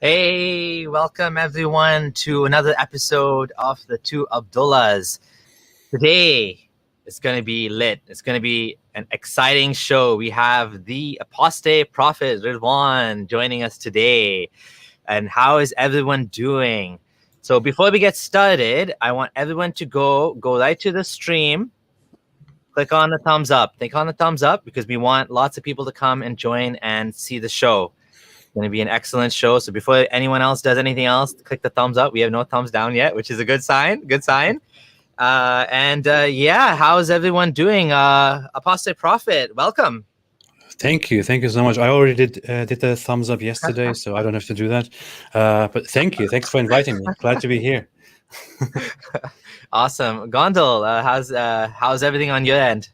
Hey, welcome everyone to another episode of the two Abdullahs. Today it's going to be lit. It's going to be an exciting show. We have the Apostate Prophet Ridwan joining us today. And how is everyone doing? So before we get started, I want everyone to go right to the stream. Click on the thumbs up. Click on the thumbs up because we want lots of people to come and join and see the show. Going to be an excellent show. So before anyone else does anything else, click the thumbs up. We have no thumbs down yet, which is a good sign. Good sign. Yeah, how's everyone doing? Apostate Prophet, welcome. Thank you so much. I already did the thumbs up yesterday, so I don't have to do that. But thank you. Thanks for inviting me. Glad to be here. Awesome, Gondal. How's everything on your end?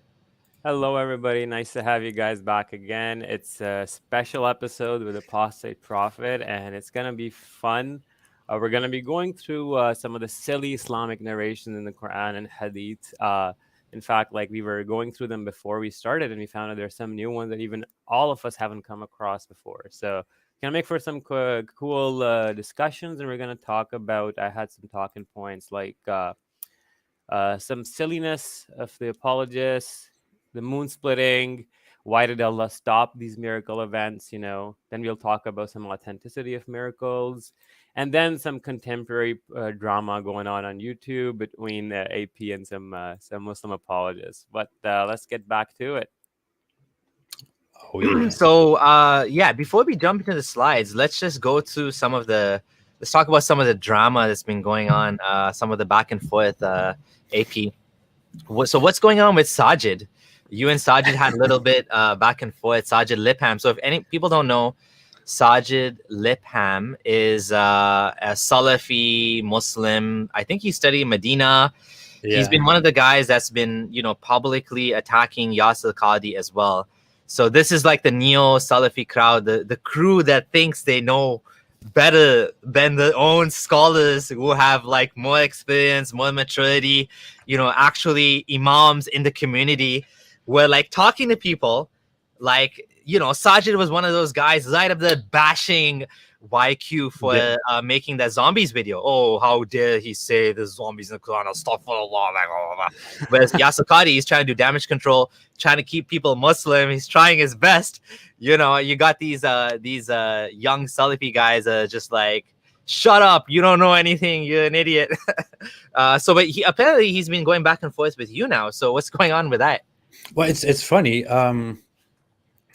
Hello, everybody. Nice to have you guys back again. It's a special episode with Apostate Prophet, and it's going to be fun. We're going to be going through some of the silly Islamic narrations in the Quran and Hadith. In fact, like we were going through them before we started, and we found out there's some new ones that even all of us haven't come across before. So going to make for some cool discussions, and we're going to talk about, I had some talking points like some silliness of the apologists, the moon splitting, why did Allah stop these miracle events, Then we'll talk about some authenticity of miracles, and then some contemporary drama going on YouTube between AP and some Muslim apologists. But let's get back to it. Oh, yeah. So before we jump into the slides, let's just go through let's talk about some of the drama that's been going on, some of the back and forth, AP. So what's going on with Sajid? You and Sajid had a little bit back and forth. Sajid Lipham. So if any people don't know, Sajid Lipham is a Salafi Muslim. I think he studied in Medina. Yeah. He's been one of the guys that's been, publicly attacking Yasir Qadhi as well. So this is like the neo-Salafi crowd, the crew that thinks they know better than their own scholars who have like more experience, more maturity, actually imams in the community. We're like talking to people like, Sajid was one of those guys right up there bashing YQ for making that zombies video. Oh, how dare he say there's zombies in the Quran, astaghfirullah. Whereas Yasir Qadhi is trying to do damage control, trying to keep people Muslim. He's trying his best. You got these young Salafi guys just like, shut up, you don't know anything, you're an idiot. But apparently he's been going back and forth with you now. So what's going on with that? Well, it's funny.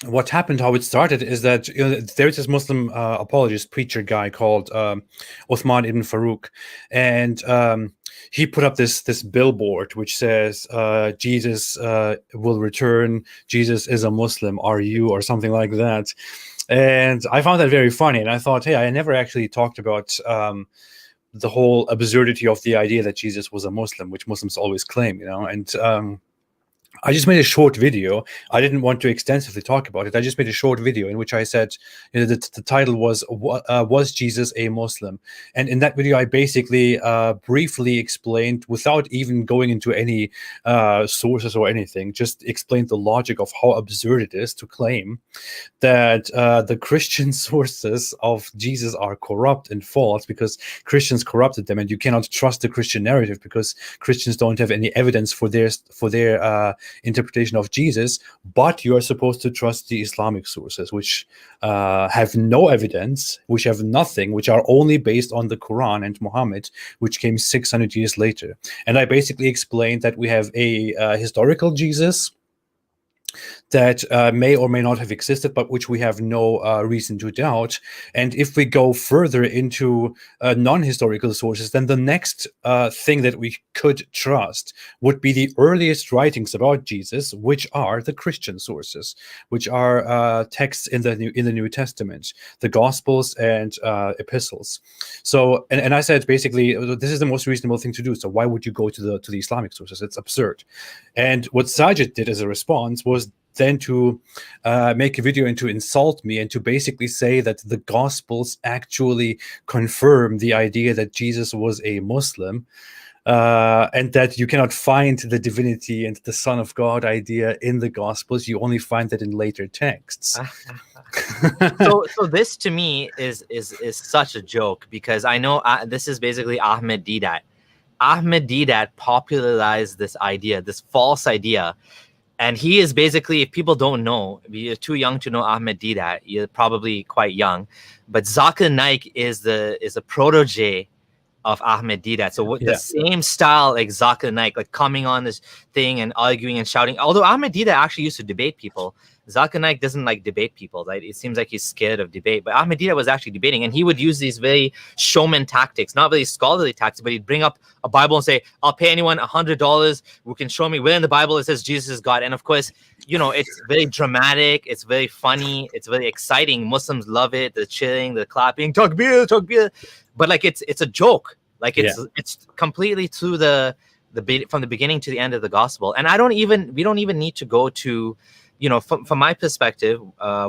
What happened, how it started, is that there's this Muslim apologist preacher guy called Uthman ibn Farouk, and he put up this billboard which says Jesus will return, Jesus is a Muslim, are you, or something like that. And I found that very funny, and I thought, hey, I never actually talked about the whole absurdity of the idea that Jesus was a Muslim, which Muslims always claim, and I just made a short video. I didn't want to extensively talk about it. I just made a short video in which I said, the title was Jesus a Muslim? And in that video, I basically briefly explained, without even going into any sources or anything, just explained the logic of how absurd it is to claim that the Christian sources of Jesus are corrupt and false because Christians corrupted them, and you cannot trust the Christian narrative because Christians don't have any evidence for their interpretation of Jesus, but you are supposed to trust the Islamic sources, which have no evidence, which have nothing, which are only based on the Quran and Muhammad, which came 600 years later. And I basically explained that we have a historical Jesus that may or may not have existed, but which we have no reason to doubt. And if we go further into non-historical sources, then the next thing that we could trust would be the earliest writings about Jesus, which are the Christian sources, which are texts in the New Testament, the Gospels and epistles. So, and I said basically, this is the most reasonable thing to do. So why would you go to the Islamic sources? It's absurd. And what Sajid did as a response was then to make a video and to insult me and to basically say that the Gospels actually confirm the idea that Jesus was a Muslim, and that you cannot find the divinity and the Son of God idea in the Gospels. You only find that in later texts. So this to me is such a joke, because I know this is basically Ahmed Deedat. Ahmed Deedat popularized this idea, this false idea. And he is basically, if people don't know, if you're too young to know Ahmed Deedat, you're probably quite young. But Zakir Naik is a protege of Ahmed Deedat. So the same style like Zakir Naik, like coming on this thing and arguing and shouting. Although Ahmed Deedat actually used to debate people, Zakir Naik doesn't like debate people. Right? It seems like he's scared of debate. But Ahmed Deedat was actually debating, and he would use these very showman tactics, not really scholarly tactics, but he'd bring up a Bible and say, "I'll pay anyone $100 who can show me where in the Bible it says Jesus is God." And of course, it's very dramatic, it's very funny, it's very exciting. Muslims love it. They're cheering, they're clapping, takbir, takbir. But like it's a joke. Like it's completely through from the beginning to the end of the gospel. And we don't even need to go to, from my perspective,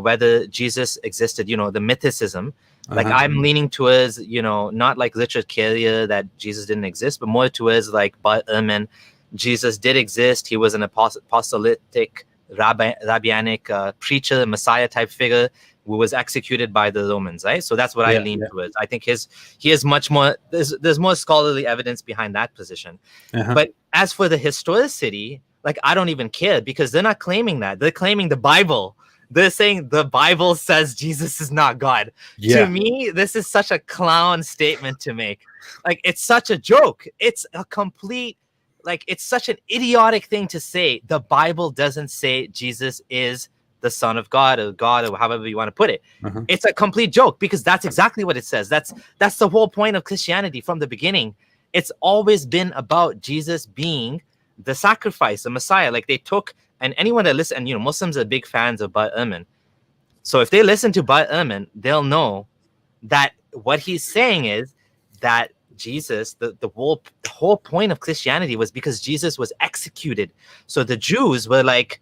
whether Jesus existed, the mythicism. Like I'm leaning towards, not like Richard Carrier that Jesus didn't exist, but more towards like Bart Ehrman. Jesus did exist. He was an apostolic, rabbinic preacher, Messiah type figure who was executed by the Romans, right? So that's what I lean towards. I think he is much more, there's more scholarly evidence behind that position. But as for the historicity, like I don't even care, because they're not claiming that. They're claiming the Bible. They're saying the Bible says Jesus is not God. To me, this is such a clown statement to make. Like it's such a joke. It's a complete, like it's such an idiotic thing to say. The Bible doesn't say Jesus is the Son of God or however you want to put it. It's a complete joke, because that's exactly what it says. That's the whole point of Christianity from the beginning. It's always been about Jesus being the sacrifice, the Messiah. Like they took, and anyone that listens, and Muslims are big fans of Bart Ehrman. So if they listen to Bart Ehrman, they'll know that what he's saying is that Jesus, the whole point of Christianity was because Jesus was executed. So the Jews were like,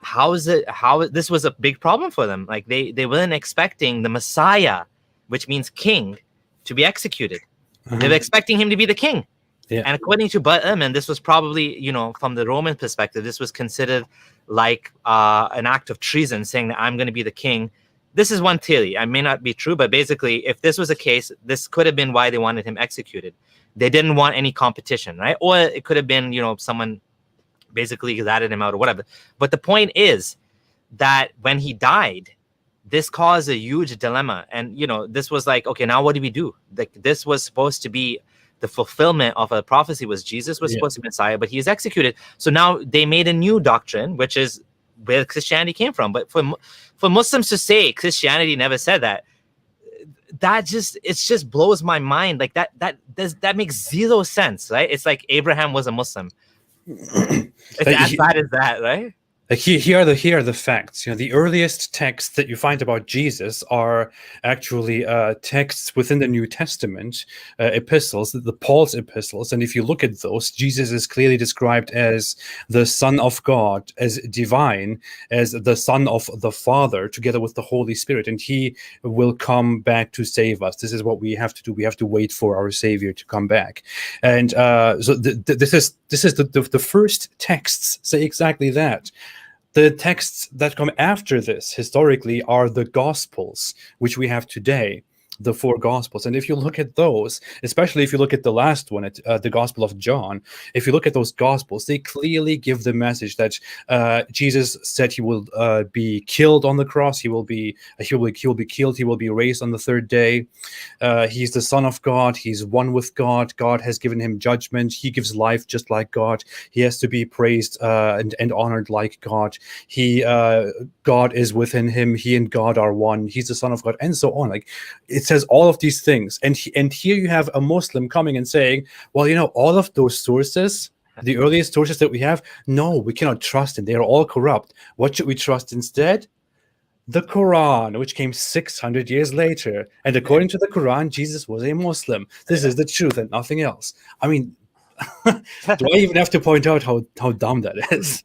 this was a big problem for them. Like they weren't expecting the Messiah, which means king, to be executed. They were expecting him to be the king. And according to Bart Ehrman, this was probably, from the Roman perspective, this was considered like an act of treason, saying that I'm going to be the king. This is one theory. I may not be true, but basically, if this was a case, this could have been why they wanted him executed. They didn't want any competition, right? Or it could have been, someone basically ratted him out or whatever. But the point is that when he died, this caused a huge dilemma. And, this was like, okay, now what do we do? Like this was supposed to be the fulfillment of a prophecy. Was Jesus was supposed to be Messiah, but he is executed. So now they made a new doctrine, which is where Christianity came from. But for Muslims to say Christianity never said that, it just blows my mind. Like that makes zero sense, right? It's like Abraham was a Muslim. It's as bad as that, right? Here are the facts. The earliest texts that you find about Jesus are actually texts within the New Testament, epistles, the Paul's epistles. And if you look at those, Jesus is clearly described as the Son of God, as divine, as the Son of the Father, together with the Holy Spirit. And he will come back to save us. This is what we have to do. We have to wait for our Savior to come back. And so this is the first texts say exactly that. The texts that come after this historically are the Gospels, which we have today, the four Gospels. And if you look at those, especially if you look at the last one, the Gospel of John, if you look at those Gospels, they clearly give the message that Jesus said he will be killed on the cross. He will be killed. He will be raised on the third day. He's the Son of God. He's one with God. God has given him judgment. He gives life just like God. He has to be praised and honored like God. God is within him. He and God are one. He's the Son of God, and so on. Like it says all of these things, and here you have a Muslim coming and saying, well, all of those sources, the earliest sources that we have, no, we cannot trust them. They are all corrupt. What should we trust instead? The Quran, which came 600 years later. And according to the Quran, Jesus was a Muslim. This is the truth and nothing else. I mean, do I even have to point out how dumb that is?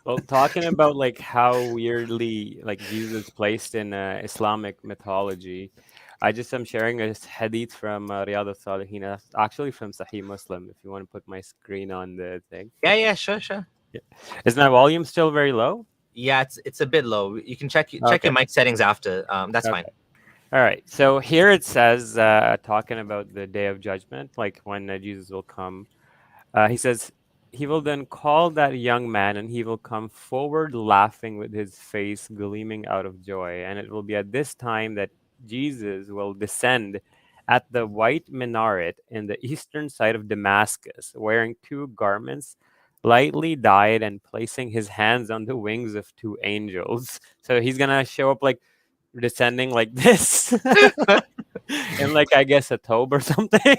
Well, talking about like how weirdly like Jesus is placed in Islamic mythology, I just am sharing a hadith from Riyadh al-Salihin, actually from Sahih Muslim, if you want to put my screen on the thing. Yeah, sure. Yeah. Is my volume still very low? Yeah, it's a bit low. You can check your Okay. mic settings after. That's fine. Okay. All right. So here it says, talking about the day of judgment, like when Jesus will come. He says, he will then call that young man, and he will come forward laughing with his face gleaming out of joy. And it will be at this time that Jesus will descend at the white minaret in the eastern side of Damascus, wearing two garments, lightly dyed, and placing his hands on the wings of two angels. So he's going to show up like descending like this in, like, I guess a tobe or something.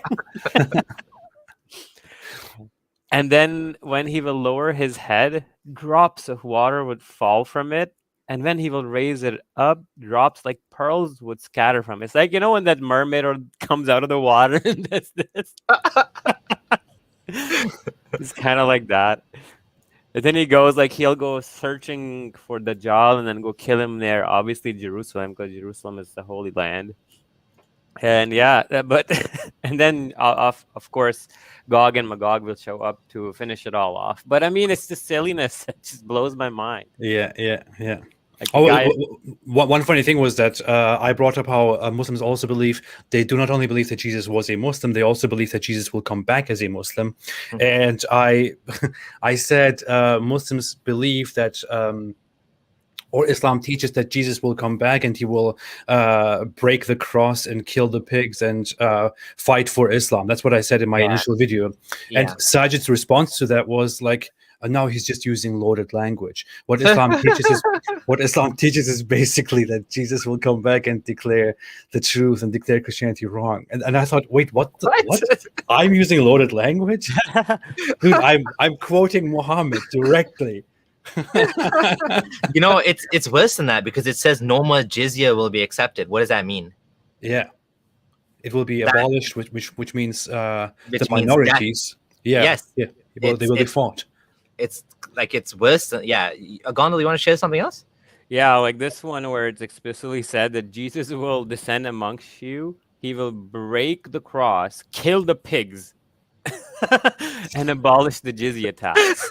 And then when he will lower his head, drops of water would fall from it. And when he will raise it up, drops like pearls would scatter from it. It's like, when that mermaid comes out of the water and does this. It's kind of like that. And then he goes, like, he'll go searching for Dajjal and then go kill him there. Obviously, Jerusalem, because Jerusalem is the Holy Land. And yeah, but and then of course, Gog and Magog will show up to finish it all off. But I mean, it's the silliness that just blows my mind. Yeah. Like, One funny thing was that I brought up how Muslims also believe, they do not only believe that Jesus was a Muslim, they also believe that Jesus will come back as a Muslim. And I said Muslims believe that or Islam teaches that Jesus will come back and he will break the cross and kill the pigs and fight for Islam. That's what I said in my initial video. Yeah. And Sajid's response to that was like, now he's just using loaded language. What Islam teaches is basically that Jesus will come back and declare the truth and declare Christianity wrong. And I thought, wait, what? I'm using loaded language? Dude, I'm quoting Muhammad directly. It's worse than that, because it says no more jizya will be accepted. What does that mean? Yeah, it will be abolished, which means the minorities. Yes. They will be fought. It's like, it's worse than, Gondal, you want to share something else? Yeah, like this one where it's explicitly said that Jesus will descend amongst you. He will break the cross, kill the pigs, and abolish the jizya tax.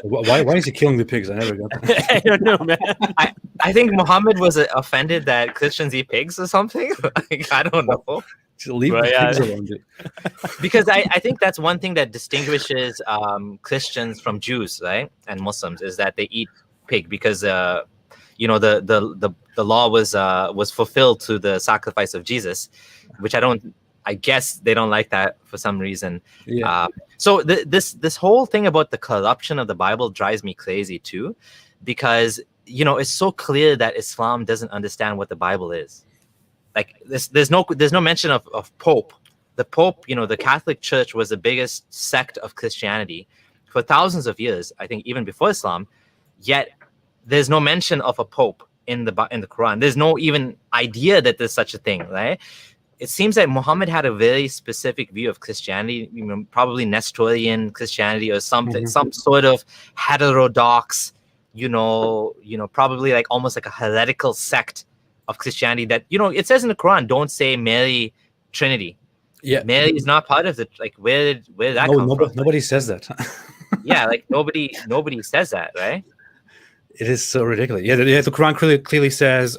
Why is he killing the pigs? I never got that. I don't know, man. I think Muhammad was offended that Christians eat pigs or something. Like, I don't know. Just leave the pigs alone. Because I think that's one thing that distinguishes Christians from Jews, right, and Muslims, is that they eat pig, because the law was fulfilled to the sacrifice of Jesus, which I guess they don't like that for some reason. Yeah. So this whole thing about the corruption of the Bible drives me crazy too, because it's so clear that Islam doesn't understand what the Bible is. Like, there's no mention of Pope. The Pope, the Catholic Church was the biggest sect of Christianity for thousands of years, I think even before Islam. Yet there's no mention of a Pope in the Quran. There's no even idea that there's such a thing, right? It seems that Muhammad had a very specific view of Christianity, probably Nestorian Christianity or something, some sort of heterodox, probably like almost like a heretical sect of Christianity that, it says in the Quran, don't say Mary Trinity. Yeah. Mary is not part of it. Like, where did that come from? Nobody says that. Yeah, like nobody says that, right? It is so ridiculous. Yeah, the Quran clearly says,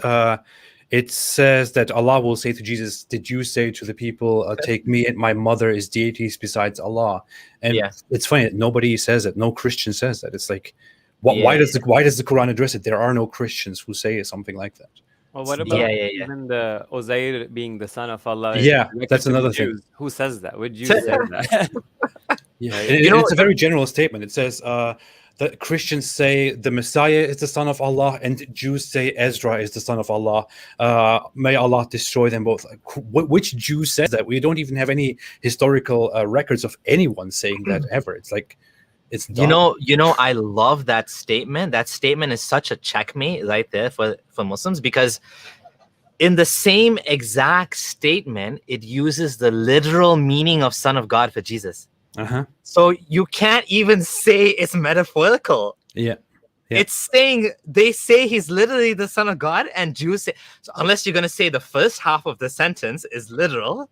it says that Allah will say to Jesus, did you say to the people, take me and my mother as deities besides Allah? And it's funny, nobody says it. No Christian says that. It's like, why does the Quran address it? There are no Christians who say something like that. Well, what about even the Uzair being the son of Allah? Yeah, that's another thing. Who says that? Would you say that? Yeah, it's a very general statement. It says that Christians say the Messiah is the son of Allah, and Jews say Ezra is the son of Allah. May Allah destroy them both. Like, which Jew says that? We don't even have any historical records of anyone saying that ever. It's like, it's dumb. I love that statement. That statement is such a checkmate right there for Muslims, because in the same exact statement, it uses the literal meaning of Son of God for Jesus. So you can't even say it's metaphorical. Yeah. It's saying, they say he's literally the Son of God, and Jews say, so unless you're going to say the first half of the sentence is literal,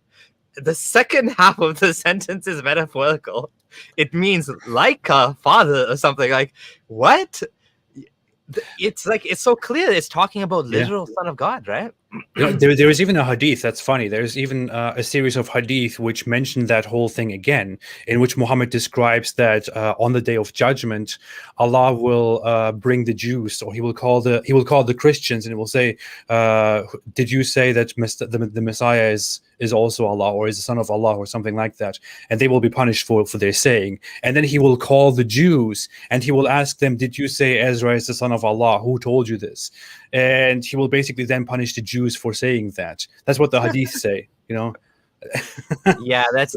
the second half of the sentence is metaphorical. It means like a father or something. Like, what? It's like it's so clear. It's talking about literal Son of God, right? There is even a hadith that's funny. There's even a series of hadith which mention that whole thing again, in which Muhammad describes that on the day of judgment, Allah will bring the Jews, or he will call the Christians, and it will say, "Did you say that the Messiah is also Allah, or is the Son of Allah, or something like that?" And they will be punished for their saying. And then he will call the Jews, and he will ask them, "Did you say Ezra is the son of Allah? Who told you this?" And he will basically then punish the Jews for saying that. That's what the hadith say, you know. Yeah, that's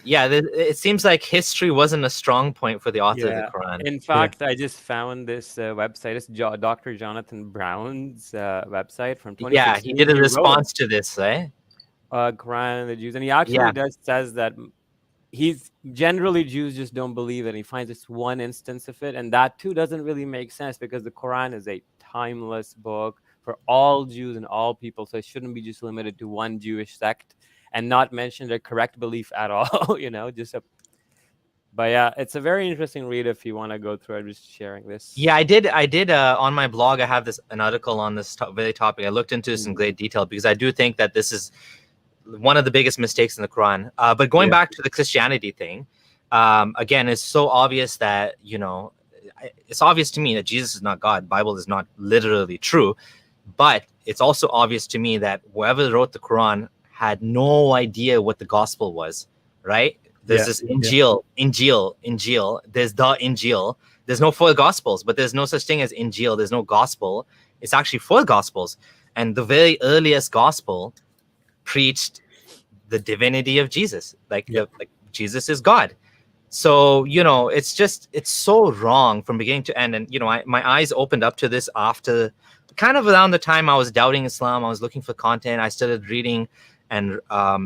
it seems like history wasn't a strong point for the author of the Quran. In fact, I just found this website. It's Dr. Jonathan Brown's website from 2016. Yeah, he did a response to this, right? Quran and the Jews, and he actually says that he's generally Jews just don't believe it. And he finds this one instance of it, and that too doesn't really make sense because the Quran is a timeless book for all Jews and all people, so it shouldn't be just limited to one Jewish sect and not mention their correct belief at all. You know, but yeah, it's a very interesting read if you want to go through it. Just sharing this. Yeah, I did on my blog. I have an article on this very topic. I looked into this in great detail because I do think that this is one of the biggest mistakes in the Quran. But going back to the Christianity thing, again, it's so obvious that, you know, it's obvious to me that Jesus is not God. Bible is not literally true. But it's also obvious to me that whoever wrote the Quran had no idea what the gospel was, right? There's this Injil. There's the Injil. There's no four gospels, but there's no such thing as Injil. There's no gospel. It's actually four gospels. And the very earliest gospel preached the divinity of Jesus. Like Jesus is God. So, you know, it's so wrong from beginning to end. And, you know, my eyes opened up to this after kind of around the time I was doubting Islam. I was looking for content. I started reading and,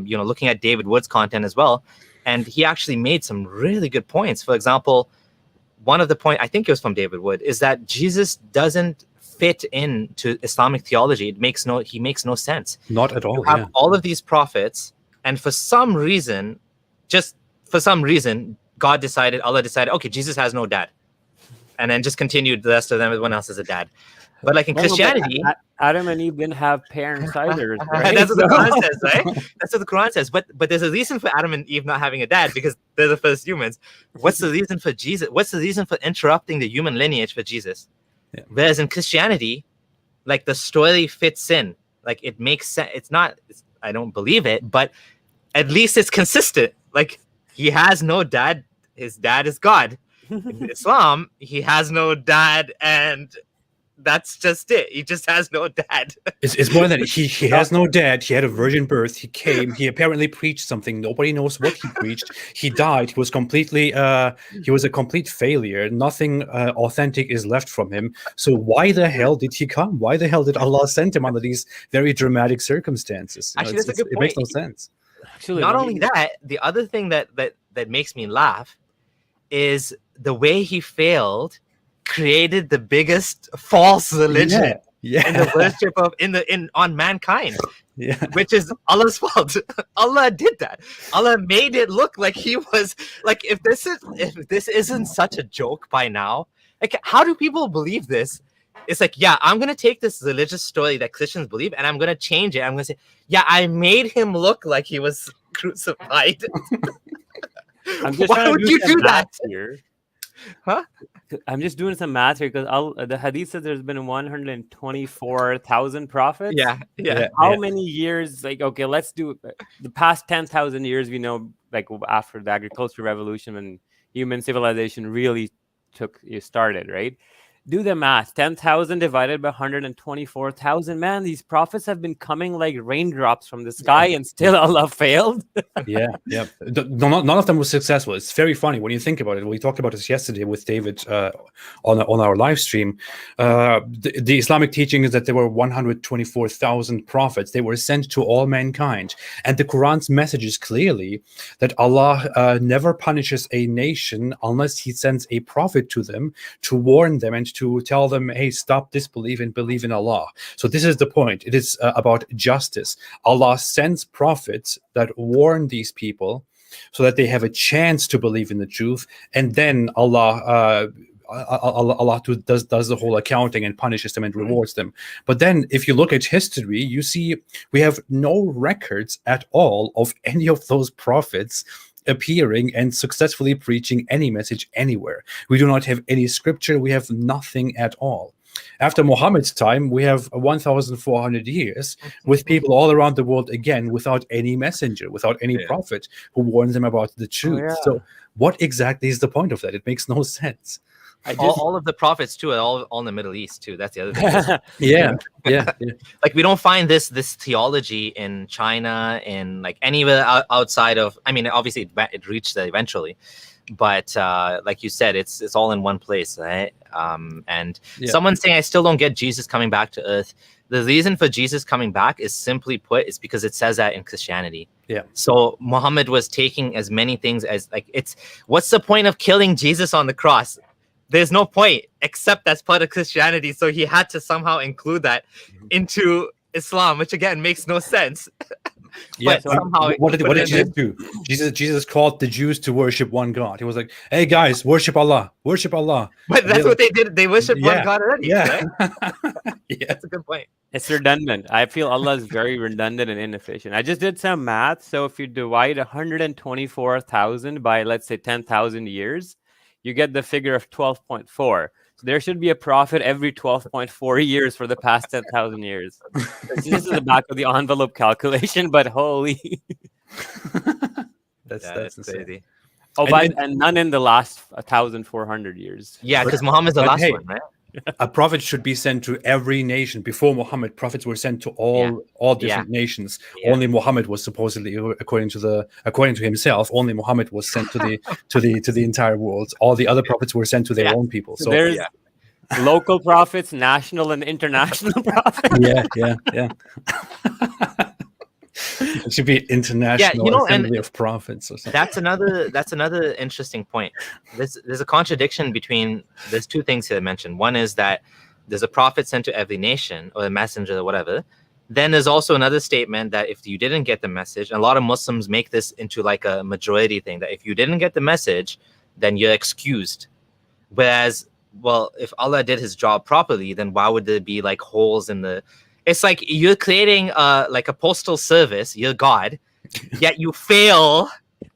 you know, looking at David Wood's content as well. And he actually made some really good points. For example, one of the points, I think it was from David Wood, is that Jesus doesn't fit into Islamic theology. He makes no sense. Not at all. You have all of these prophets, and for some reason, Allah decided, okay, Jesus has no dad. And then just continued the rest of them, everyone else is a dad. But like in Christianity, Adam and Eve didn't have parents either. Right? That's what the Quran says, right? That's what the Quran says. But there's a reason for Adam and Eve not having a dad because they're the first humans. What's the reason for Jesus? What's the reason for interrupting the human lineage for Jesus? Yeah. Whereas in Christianity, like the story fits in, like it makes sense. I don't believe it, but at least it's consistent. Like he has no dad. His dad is God. In Islam, he has no dad, and that's just it. He just has no dad. It's more than he has no dad. He had a virgin birth. He came. He apparently preached something. Nobody knows what he preached. He died. He was he was a complete failure. Nothing authentic is left from him. So why the hell did he come? Why the hell did Allah send him under these very dramatic circumstances? Actually, that's a good point. It makes no sense. Actually, not only that, the other thing that makes me laugh is the way he failed created the biggest false religion in the worship of on mankind, which is Allah's fault. Allah did that. Allah made it look like he was like, if this isn't such a joke by now, like how do people believe this? It's like, yeah, I'm gonna take this religious story that Christians believe and I'm gonna change it. I'm gonna say, yeah, I made him look like he was crucified. Why would you do that here? Huh? I'm just doing some math here because the hadith says there's been 124,000 prophets. How many years? Like, okay, let's do the past 10,000 years. We know, like after the agricultural revolution when human civilization really started, right? Do the math. 10,000 divided by 124,000. Man, these prophets have been coming like raindrops from the sky, and still Allah failed. None of them was successful. It's very funny when you think about it. We talked about this yesterday with David on our live stream. The Islamic teaching is that there were 124,000 prophets. They were sent to all mankind, and the Quran's message is clearly that Allah never punishes a nation unless He sends a prophet to them to warn them and to tell them, hey, stop disbelief and believe in Allah. So this is the point. It is about justice. Allah sends prophets that warn these people so that they have a chance to believe in the truth. And then Allah Allah who does the whole accounting and punishes them and rewards them. But then if you look at history, you see we have no records at all of any of those prophets appearing and successfully preaching any message anywhere. We do not have any scripture. We have nothing at all. After Muhammad's time, we have 1,400 years with people all around the world, again, without any messenger, without any prophet who warns them about the truth. So what exactly is the point of that? It makes no sense. All of the prophets too are all in the Middle East too. That's the other thing. Yeah. Like we don't find this theology in China, in like anywhere outside of. I mean, obviously it reached there eventually, but like you said, it's all in one place, right? And someone's saying, I still don't get Jesus coming back to Earth. The reason for Jesus coming back is simply put, is because it says that in Christianity. Yeah. So Muhammad was taking as many things as what's the point of killing Jesus on the cross? There's no point, except that's part of Christianity. So he had to somehow include that into Islam, which again makes no sense. Yeah, somehow what did Jesus do? Jesus called the Jews to worship one God. He was like, "Hey guys, worship Allah, worship Allah." But that's what they did. They worship one God already. Yeah, right? That's a good point. It's redundant. I feel Allah is very redundant and inefficient. I just did some math. So if you divide 124,000 by, let's say, 10,000 years, you get the figure of 12.4. So there should be a prophet every 12.4 years for the past 10,000 years. This is the back of the envelope calculation, but holy. That's crazy. Oh, and none in the last 1,400 years. Yeah, because Muhammad's the last one, right? A prophet should be sent to every nation. Before Muhammad, prophets were sent to all different nations. Only Muhammad was supposedly, according to himself, only Muhammad was sent to the entire world. All the other prophets were sent to their own people. So there's local prophets, national and international prophets. Yeah. It should be international assembly of prophets or something. That's another interesting point. There's a contradiction between. There's two things here mentioned. One is that there's a prophet sent to every nation, or a messenger, or whatever. Then there's also another statement that if you didn't get the message, and a lot of Muslims make this into like a majority thing, that if you didn't get the message, then you're excused. Whereas, well, if Allah did his job properly, then why would there be like holes in the? It's like you're creating like a postal service, you're God, yet you fail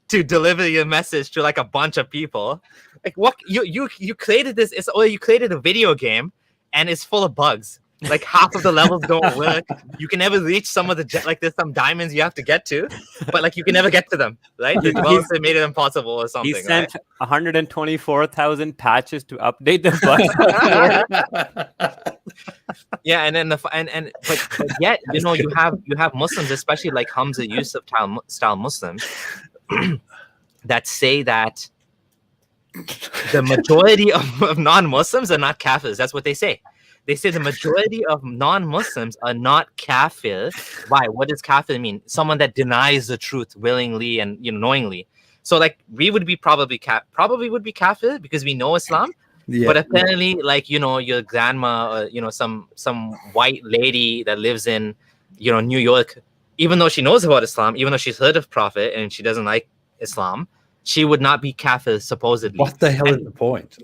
to deliver your message to like a bunch of people. Like what you created this, you created a video game and it's full of bugs. Like half of the levels don't work. You can never reach some of the there's some diamonds you have to get to, but like you can never get to them, right? The developer made it impossible or something. He sent 124,000 patches to update the bug. Yeah, and then but yet you have Muslims, especially like Hamza Yusuf style Muslims, that say that the majority of non-Muslims are not kafirs. That's what they say. They say the majority of non-Muslims are not kafir. Why? What does kafir mean? Someone that denies the truth willingly and knowingly. So like we would be probably would be kafir because we know Islam. Yeah. But apparently, like your grandma, or some white lady that lives in New York, even though she knows about Islam, even though she's heard of Prophet and she doesn't like Islam, she would not be kafir supposedly. What the hell is the point?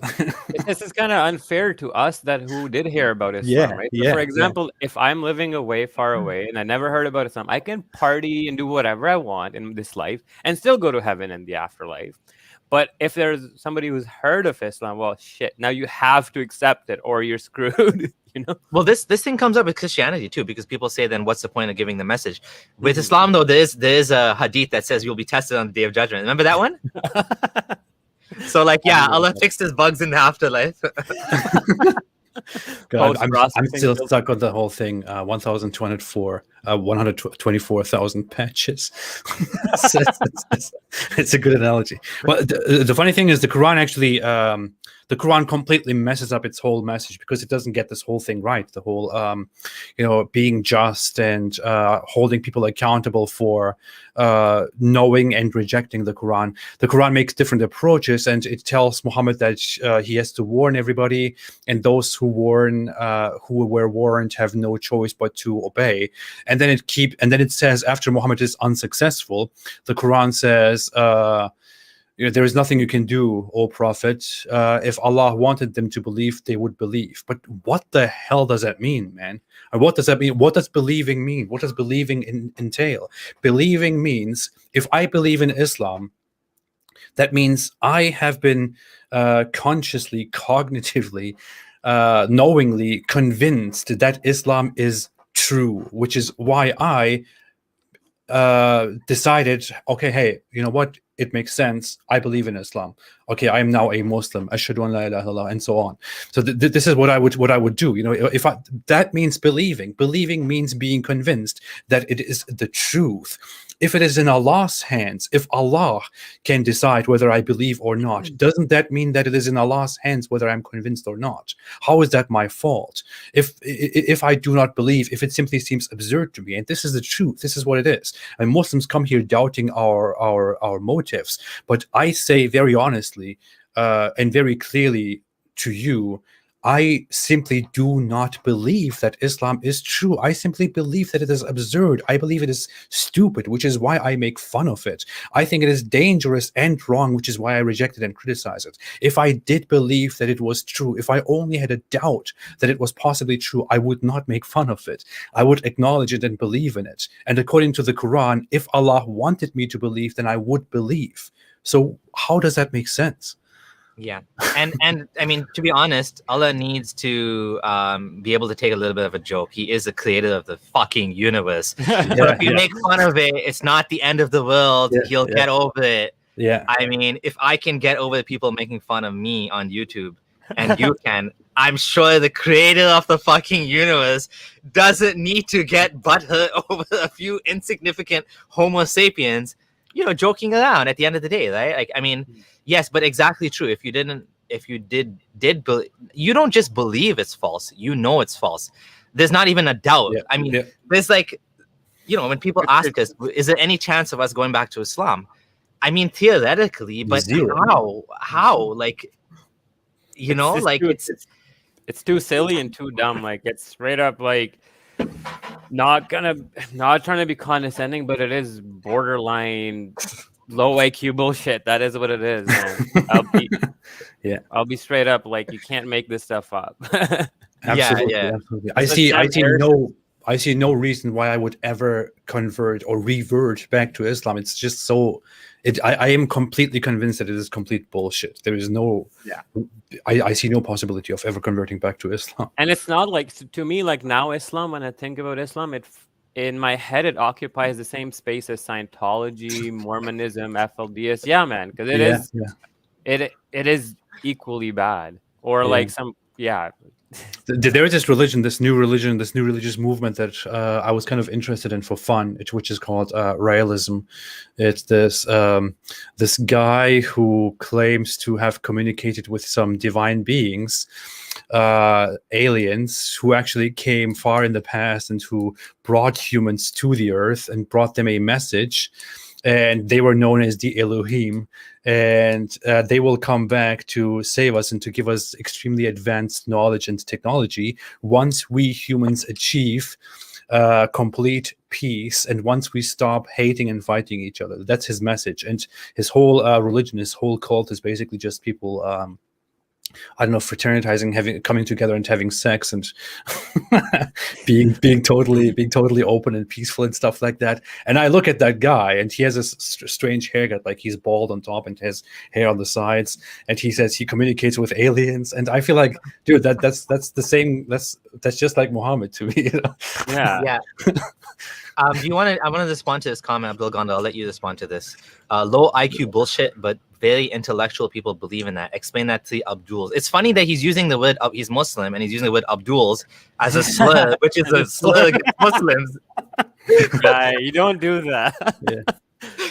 This is kind of unfair to us who did hear about Islam, right? So for example, if I'm living far away, and I never heard about Islam, I can party and do whatever I want in this life and still go to heaven in the afterlife. But if there's somebody who's heard of Islam, well, shit, now you have to accept it or you're screwed. Well, this thing comes up with Christianity too, because people say, then what's the point of giving the message? With Islam, though, there's a hadith that says you'll be tested on the Day of Judgment. Remember that one? So, like, Allah fixed his bugs in the afterlife. God, I'm still stuck on the whole thing. 124,000 patches. It's a good analogy. Well, the funny thing is, the Quran actually, the Quran completely messes up its whole message because it doesn't get this whole thing right. The whole, being just and holding people accountable for knowing and rejecting the Quran. The Quran makes different approaches, and it tells Muhammad that he has to warn everybody, and those who were warned have no choice but to obey. And then it says after Muhammad is unsuccessful, the Quran says, There is nothing you can do, O Prophet. If Allah wanted them to believe, they would believe. But what the hell does that mean, man? And what does that mean? What does believing mean? What does believing entail? Believing means, if I believe in Islam, that means I have been consciously, cognitively, knowingly convinced that Islam is true, which is why I decided, okay, hey, you know what? It makes sense. I believe in Islam. Okay, I am now a Muslim. Ashhadu an la ilaha illallah, and so on. So this is what I would do. If that means believing. Believing means being convinced that it is the truth. If it is in Allah's hands, if Allah can decide whether I believe or not, doesn't that mean that it is in Allah's hands whether I'm convinced or not? How is that my fault? If I do not believe, if it simply seems absurd to me, and this is the truth, this is what it is. And Muslims come here doubting our motives, but I say very honestly and very clearly to you, I simply do not believe that Islam is true. I simply believe that it is absurd. I believe it is stupid, which is why I make fun of it. I think it is dangerous and wrong, which is why I reject it and criticize it. If I did believe that it was true, if I only had a doubt that it was possibly true, I would not make fun of it. I would acknowledge it and believe in it. And according to the Quran, if Allah wanted me to believe, then I would believe. So how does that make sense? Yeah, and I mean, to be honest, Allah needs to be able to take a little bit of a joke. He is the creator of the fucking universe. So if you make fun of it, it's not the end of the world. He'll get over it. Yeah. I mean, if I can get over the people making fun of me on YouTube, and you can, I'm sure the creator of the fucking universe doesn't need to get butthurt over a few insignificant Homo sapiens, joking around at the end of the day, right? Like, I mean, yes, but exactly true. If you did believe, you don't just believe it's false, it's false. There's not even a doubt. Yeah. I mean, there's like, when people ask us, is there any chance of us going back to Islam? I mean, theoretically, but Zero. how? Like, it's too silly and too dumb. Like, it's straight up like not trying to be condescending, but it is borderline low IQ bullshit. That is what it is, man. I'll be straight up, like, you can't make this stuff up. Absolutely. I see no reason why I would ever convert or revert back to Islam. It's just so. I am completely convinced that it is complete bullshit. There is no. I see no possibility of ever converting back to Islam. And it's not like, to me, like, now Islam, when I think about Islam, in my head, it occupies the same space as Scientology, Mormonism, FLDS. Yeah, man, because it is equally bad. Or like there is this new religious movement that I was kind of interested in for fun, which is called Realism. It's this guy who claims to have communicated with some divine beings, aliens, who actually came far in the past and who brought humans to the earth and brought them a message. And they were known as the Elohim, and they will come back to save us and to give us extremely advanced knowledge and technology once we humans achieve complete peace, and once we stop hating and fighting each other. That's his message. And his whole religion, his whole cult is basically just people fraternizing, coming together and having sex and being totally open and peaceful and stuff like that. And I look at that guy, and he has this strange haircut, like he's bald on top and has hair on the sides, and he says he communicates with aliens. And I feel like, dude, that's the same. That's just like Muhammad to me. Yeah. Do you want to? I want to respond to this comment, Abdul Gondal. I'll let you respond to this. Low IQ bullshit, but very intellectual people believe in that. Explain that to the Abdullahs. It's funny that he's using the word. He's Muslim, and he's using the word Abdullahs as a slur, which is a slur against Muslims. You don't do that.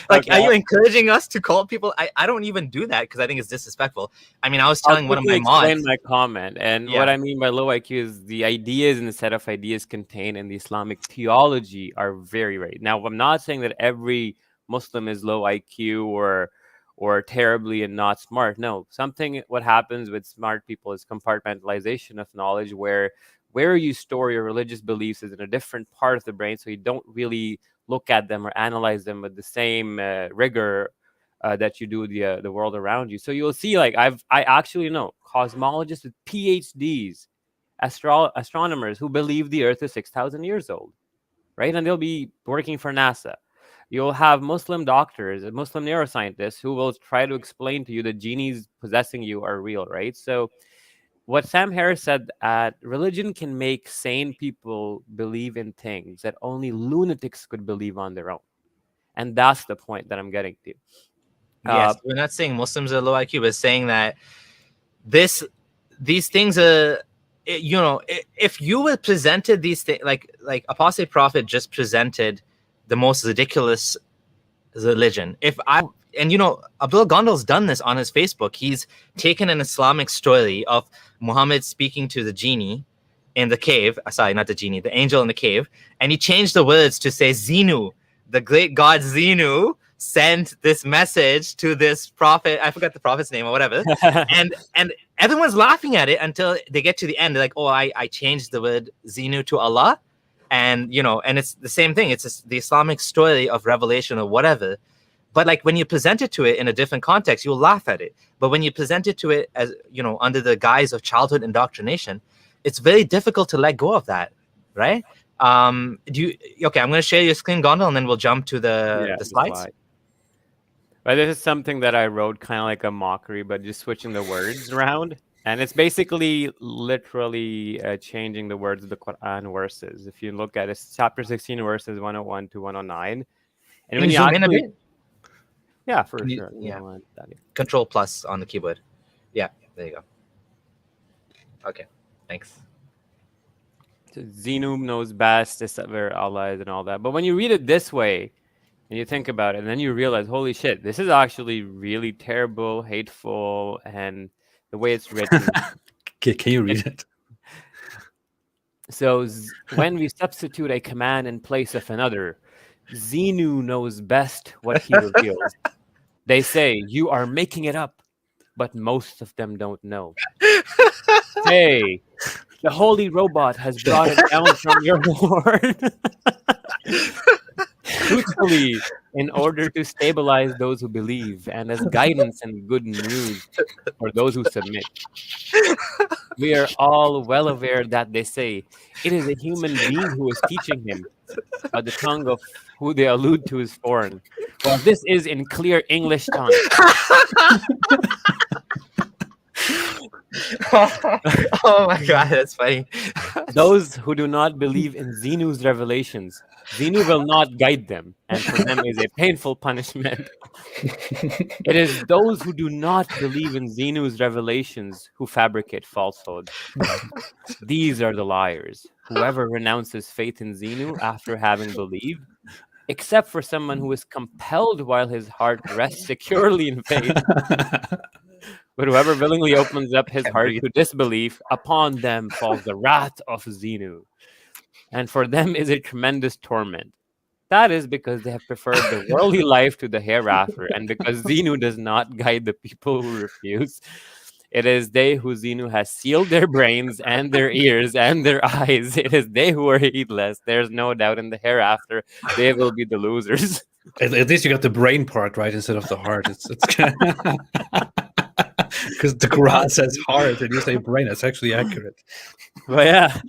Like, are you encouraging us to call people? I don't even do that because I think it's disrespectful. I mean, I was telling one of my mods. My comment, and what I mean by low IQ is the ideas and the set of ideas contained in the Islamic theology are very right. Now, I'm not saying that every Muslim is low IQ or terribly and not smart. No, what happens with smart people is compartmentalization of knowledge, where you store your religious beliefs is in a different part of the brain, so you don't really look at them or analyze them with the same rigor that you do the world around you. So you'll see, like I actually know cosmologists with PhDs, astronomers who believe the Earth is 6,000 years old, right? And they'll be working for NASA. You'll have Muslim doctors, Muslim neuroscientists who will try to explain to you that genies possessing you are real, right? So what Sam Harris said, religion can make sane people believe in things that only lunatics could believe on their own. And that's the point that I'm getting to. Yes, we're not saying Muslims are low IQ. We're saying that these things are, if you were presented these things, like Apostate Prophet just presented the most ridiculous religion. Abdullah Gondal's done this on his Facebook. He's taken an Islamic story of Muhammad speaking to the genie in the cave. Sorry, not the genie, the angel in the cave. And he changed the words to say Zenu, the great god Zenu, sent this message to this prophet. I forgot the prophet's name or whatever. and everyone's laughing at it until they get to the end. They're like, oh, I changed the word Zenu to Allah. And, and it's the same thing. It's the Islamic story of revelation or whatever. But like when you present it to it in a different context, you'll laugh at it. But when you present it to it as, under the guise of childhood indoctrination, it's very difficult to let go of that. Right. Okay, I'm going to share your screen, Gondal, and then we'll jump to the slides. But this is something that I wrote kind of like a mockery, but just switching the words around. And it's basically literally changing the words of the Quran verses. If you look at it, chapter 16, verses 101 to 109. And when you zoom in a bit? Yeah, for sure. Control plus on the keyboard. Yeah, there you go. Okay, thanks. So Zenu knows best, this where Allah is and all that. But when you read it this way, and you think about it, and then you realize, holy shit, this is actually really terrible, hateful, and the way it's written. Can you read it? So when we substitute a command in place of another, Zenu knows best what he reveals. They say, you are making it up, but most of them don't know. Hey, the holy robot has brought it down from your Lord. Truthfully, in order to stabilize those who believe and as guidance and good news for those who submit. We are all well aware that they say it is a human being who is teaching him, but the tongue of who they allude to is foreign. Well, this is in clear English tongue. Oh my God, that's funny. Those who do not believe in Zenu's revelations, Zenu will not guide them, and for them is a painful punishment. It is those who do not believe in Zenu's revelations who fabricate falsehood. These are the liars. Whoever renounces faith in Zenu after having believed, except for someone who is compelled while his heart rests securely in faith. But whoever willingly opens up his heart to disbelief, upon them falls the wrath of Zenu. And for them is a tremendous torment. That is because they have preferred the worldly life to the hereafter, and because Zenu does not guide the people who refuse. It is they who Zenu has sealed their brains and their ears and their eyes. It is they who are heedless. There's no doubt in the hereafter they will be the losers. At least you got the brain part right instead of the heart. It's because the Quran says heart and you say brain. That's actually accurate. But yeah.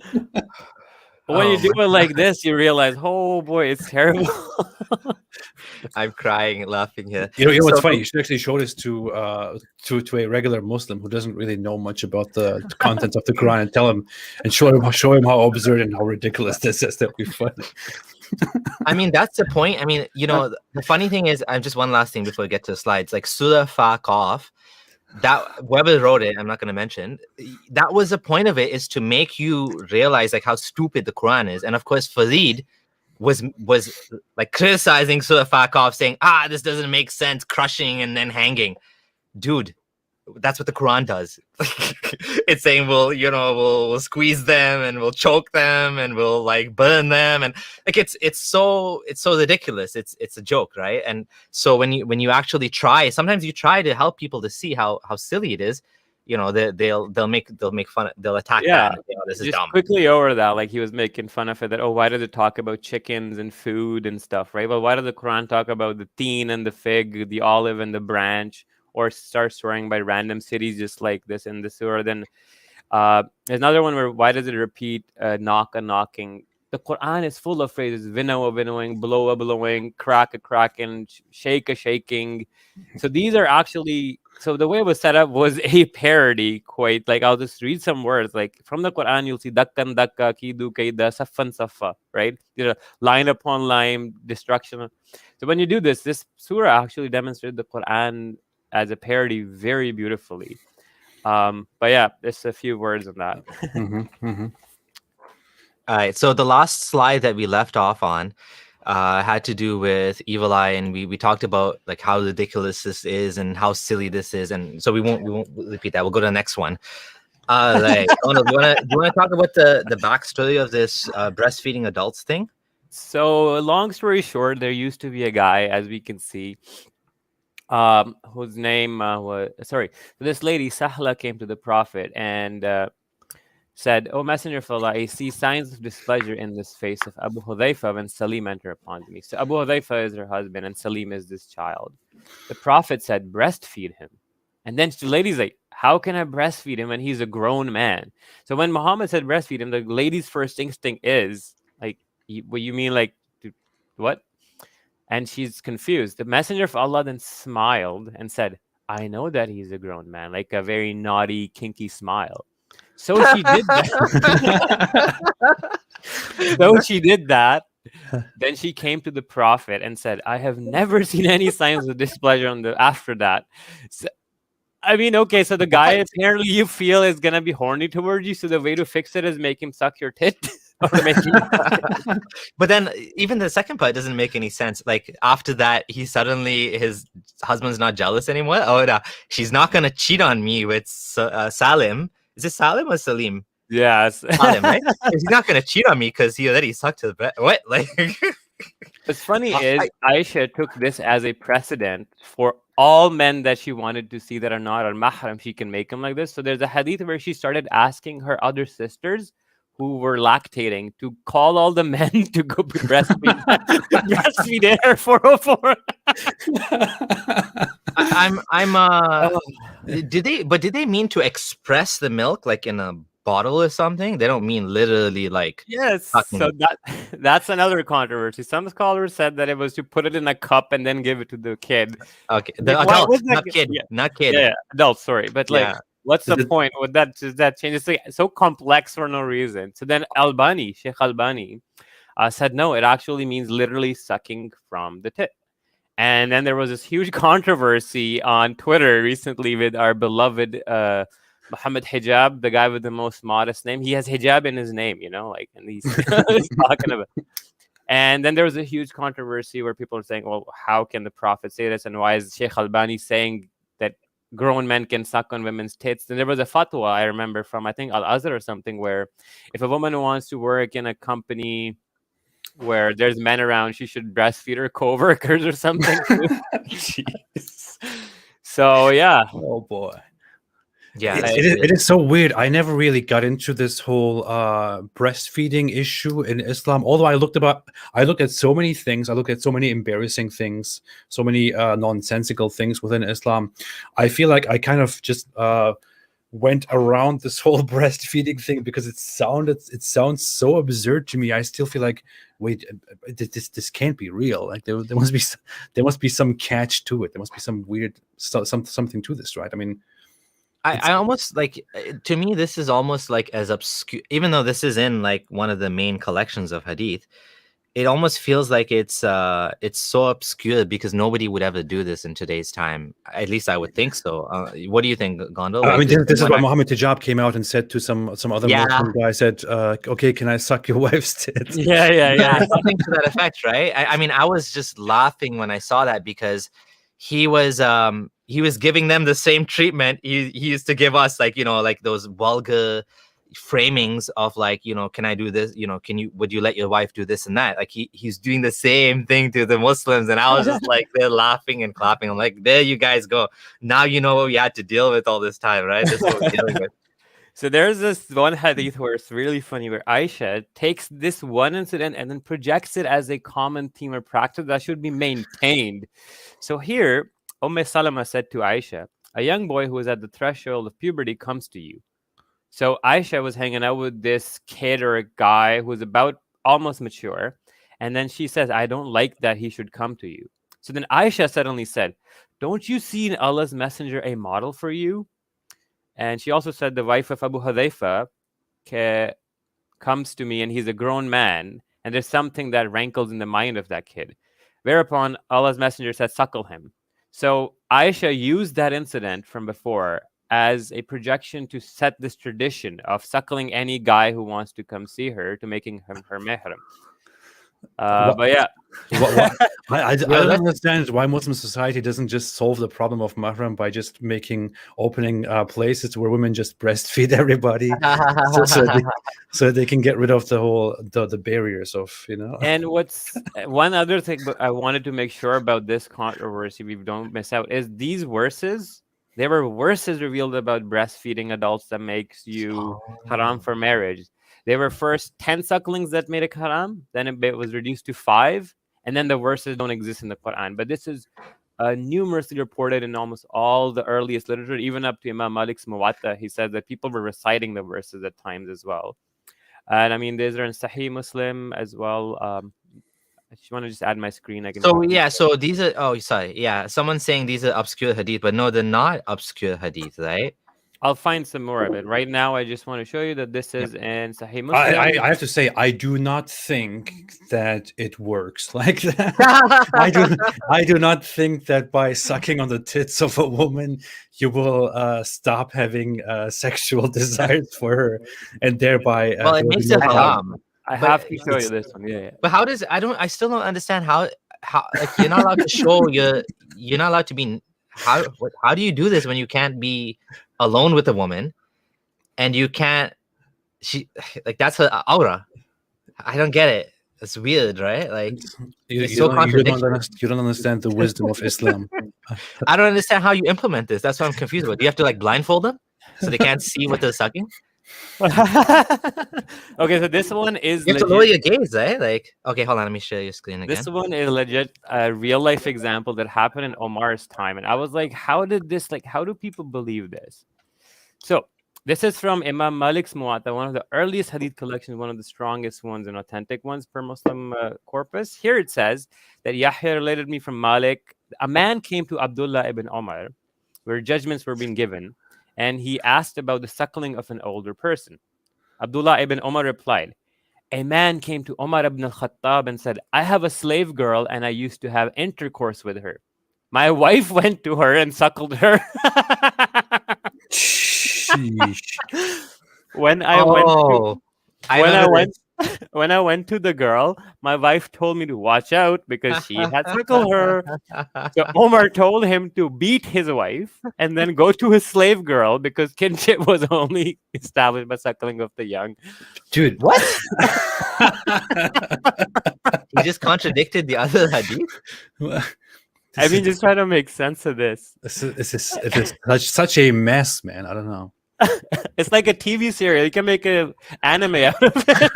When you do it like this, you realize, oh boy, it's terrible. I'm crying, laughing here. You know what's funny? You should actually show this to a regular Muslim who doesn't really know much about the contents of the Quran and tell him and show him how absurd and how ridiculous this is. That'd be funny. I mean, that's the point. I mean, the funny thing is, just one last thing before we get to the slides. Like Surah Fa-Qaf, that whoever wrote it, I'm not going to mention, that was the point of it, is to make you realize like how stupid the Quran is. And of course, Farid was like criticizing Surah Fa-Qaf, saying, this doesn't make sense, crushing and then hanging. Dude, that's what the Quran does. It's saying we'll squeeze them and we'll choke them and we'll like burn them, and like it's so ridiculous. It's a joke, right? And so when you actually try, sometimes you try to help people to see how silly it is. they'll make fun, they'll attack Yeah, that. This is just dumb. quickly over that, like he was making fun of it that, oh, why does it talk about chickens and food and stuff, right? Well, why does the Quran talk about the teen and the fig, the olive and the branch, or start swearing by random cities just like this in the surah? Then there's another one where why does it repeat knock a knocking? The Quran is full of phrases: winnow a winnowing, blow a blowing, crack a cracking, shake a shaking. So these are actually, so the way it was set up was a parody. Quite like, I'll just read some words like from the Quran. You'll see dakkan dakka, kidu kaida, saffan saffa, right? Line upon line, destruction. So when you do this surah actually demonstrated the Quran as a parody very beautifully. But yeah, there's a few words on that. All right, so the last slide that we left off on had to do with evil eye, and we talked about like how ridiculous this is and how silly this is, and so we won't repeat that. We'll go to the next one. Like, do you want to talk about the backstory of this breastfeeding adults thing? So long story short, there used to be a guy, as we can see, whose name was, sorry, this lady Sahla came to the Prophet and said, "O Messenger of Allah, I see signs of displeasure in this face of Abu Hudhayfa when Salim entered upon me." So Abu Hudhayfa is her husband and Salim is this child. The Prophet said, "Breastfeed him." And then the lady's like, "How can I breastfeed him when he's a grown man?" So when Muhammad said breastfeed him, the lady's first instinct is like, what you mean, like, what? And she's confused. The Messenger of Allah then smiled and said, "I know that he's a grown man," like a very naughty, kinky smile. So she did that. So she did that. Then she came to the Prophet and said, "I have never seen any signs of displeasure after that." So, I mean, okay, so the guy apparently you feel is gonna be horny towards you. So the way to fix it is make him suck your tit. But then even the second part doesn't make any sense. Like after that, his husband's not jealous anymore. Oh no, she's not gonna cheat on me with Salim. Is it Salim or Salim? Yes. Salim, right? He's not gonna cheat on me because he already sucked his breast. What? Like, what's funny is Aisha took this as a precedent for all men that she wanted to see that are not al-mahram. She can make them like this. So there's a hadith where she started asking her other sisters who were lactating to call all the men to go breastfeed her 404. Did they mean to express the milk like in a bottle or something? They don't mean literally like, yes. So that's another controversy. Some scholars said that it was to put it in a cup and then give it to the kid. Okay, the adult, not kid. Yeah, adult. Sorry, but like, what's the point with that? Does that change? It's like so complex for no reason. So then Sheikh Albani said no, it actually means literally sucking from the tit. And then there was this huge controversy on Twitter recently with our beloved Muhammad Hijab, the guy with the most modest name. He has hijab in his name, like, and he's talking about. And then there was a huge controversy where people are saying, well, how can the Prophet say this? And why is Sheikh Albani saying that grown men can suck on women's tits? And there was a fatwa, I remember, from, I think, Al-Azhar or something, where if a woman wants to work in a company where there's men around, she should breastfeed her co-workers or something. Jeez. So, yeah. Oh, boy. Yeah, it is so weird. I never really got into this whole breastfeeding issue in Islam. Although I looked at so many things. I looked at so many embarrassing things, so many nonsensical things within Islam. I feel like I kind of just went around this whole breastfeeding thing because it sounds so absurd to me. I still feel like, wait, this can't be real. Like there must be some catch to it. There must be some weird something to this, right? I mean. I almost like, to me, this is almost like as obscure, even though this is in like one of the main collections of hadith, it almost feels like it's so obscure because nobody would ever do this in today's time. At least I would think so. What do you think, Gondal? I mean, this is what Muhammad Hijab came out and said to some other Muslim guy, said, okay, can I suck your wife's tits? Yeah, something to that effect, right? I mean, I was just laughing when I saw that because he was giving them the same treatment he used to give us, like, like those vulgar framings of like, can I do this? Would you let your wife do this and that? Like he's doing the same thing to the Muslims, and I was just like, they're laughing and clapping. I'm like, there you guys go. Now you know what we had to deal with all this time, right? This is what we're dealing with. So there's this one hadith where it's really funny, where Aisha takes this one incident and then projects it as a common theme or practice that should be maintained. So here, Salama said to Aisha, a young boy who is at the threshold of puberty comes to you. So Aisha was hanging out with this kid or a guy who was about almost mature. And then she says, I don't like that he should come to you. So then Aisha suddenly said, don't you see in Allah's messenger a model for you? And she also said, the wife of Abu Hudhaifa comes to me and he's a grown man. And there's something that rankles in the mind of that kid. Whereupon Allah's messenger said, suckle him. So Aisha used that incident from before as a projection to set this tradition of suckling any guy who wants to come see her, to making him her mahram. But yeah. I don't understand why Muslim society doesn't just solve the problem of mahram by just opening places where women just breastfeed everybody, so they can get rid of the whole the barriers of And what's one other thing I wanted to make sure about this controversy we don't miss out is these verses. There were verses revealed about breastfeeding adults that makes you haram for marriage. There were first 10 sucklings that made it haram, then it was reduced to 5, and then the verses don't exist in the Quran. But this is numerously reported in almost all the earliest literature, even up to Imam Malik's Muwatta. He said that people were reciting the verses at times as well. And I mean, these are in Sahih Muslim as well. I just want to just add my screen. So these are, someone's saying these are obscure hadith, but no, they're not obscure hadith, right? I'll find some more of it. Right now, I just want to show you that this is in Sahih Muslim. I have to say, I do not think that it works like that. I do not think that by sucking on the tits of a woman, you will stop having sexual desires for her, and thereby. It makes it haram. I have to show you this one. Yeah. But how does I still don't understand how like you're not allowed to show you're not allowed to be how do you do this when you can't be alone with a woman and you can't that's her aura. I don't get it. It's weird, right? Like you don't understand the wisdom of Islam. I don't understand how you implement this. That's what I'm confused about. Do you have to like blindfold them so they can't see what they're sucking? Okay, so this one is you have to lower your gaze, right? Like, okay, hold on, let me share your screen again. This one is legit a real life example that happened in Omar's time, and I was like, how do people believe this? So this is from Imam Malik's Muwatta, one of the earliest hadith collections, one of the strongest ones and authentic ones per Muslim corpus. Here it says that Yahya related me from Malik. A man came to Abdullah ibn Omar, where judgments were being given, and he asked about the suckling of an older person. Abdullah ibn Omar replied, a man came to Omar ibn al-Khattab and said, I have a slave girl and I used to have intercourse with her. My wife went to her and suckled her. When I went to the girl, my wife told me to watch out because she had suckled her. So Omar told him to beat his wife and then go to his slave girl because kinship was only established by suckling of the young. Dude, what? He just contradicted the other hadith. I mean, just trying to make sense of this. It is such a mess, man. I don't know. It's like a TV series. You can make an anime out of it.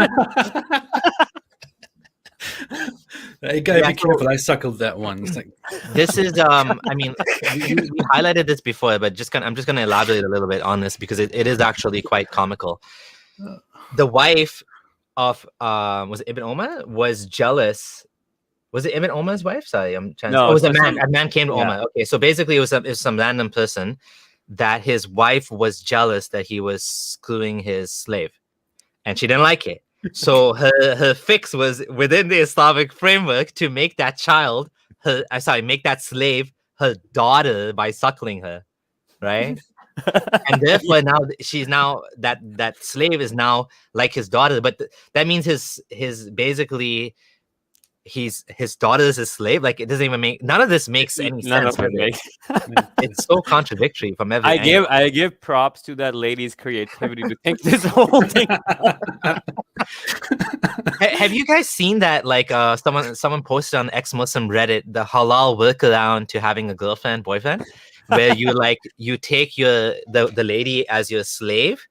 You gotta be careful. I suckled that one. It's like... This is I mean, you highlighted this before, but I'm just gonna elaborate a little bit on this because it is actually quite comical. The wife of was it Ibn Omar was jealous. Was it Ibn Omar's wife? Sorry, I'm trying. No, it was a man. A man came to Omar. Okay, so basically, it was some random person that his wife was jealous that he was screwing his slave, and she didn't like it. So her fix was within the Islamic framework to make that make that slave her daughter by suckling her, right? And therefore now that slave is now like his daughter, but that means his basically his daughter is his slave. Like, it doesn't even make, none of this makes any None sense. of it makes. It's so contradictory from every angle. I give props to that lady's creativity to think this whole thing. Have you guys seen that? Like, someone posted on ex-Muslim Reddit the halal workaround to having a boyfriend, where you take the lady as your slave,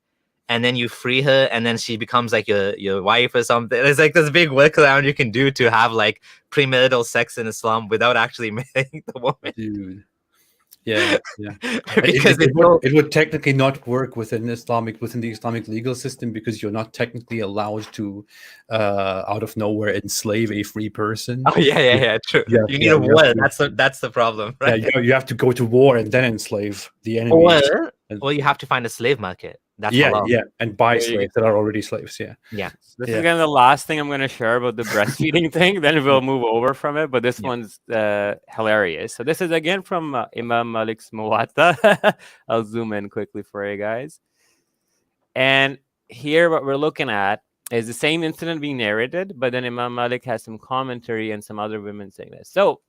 and then you free her, and then she becomes like your wife or something. It's like this big workaround you can do to have like premarital sex in Islam without actually marrying the woman. Dude. Yeah. Because it would technically not work within the Islamic legal system, because you're not technically allowed to out of nowhere enslave a free person. Oh yeah, true. Yeah, you need a war. That's the problem, right? Yeah, you have to go to war and then enslave the enemy. Or you have to find a slave market. That's yeah, halal. and buy slaves that are already slaves. Yeah. This is kind of the last thing I'm going to share about the breastfeeding thing. Then we'll move over from it. But this one's hilarious. So this is again from Imam Malik's Muwatta. I'll zoom in quickly for you guys. And here, what we're looking at is the same incident being narrated, but then Imam Malik has some commentary and some other women saying this. So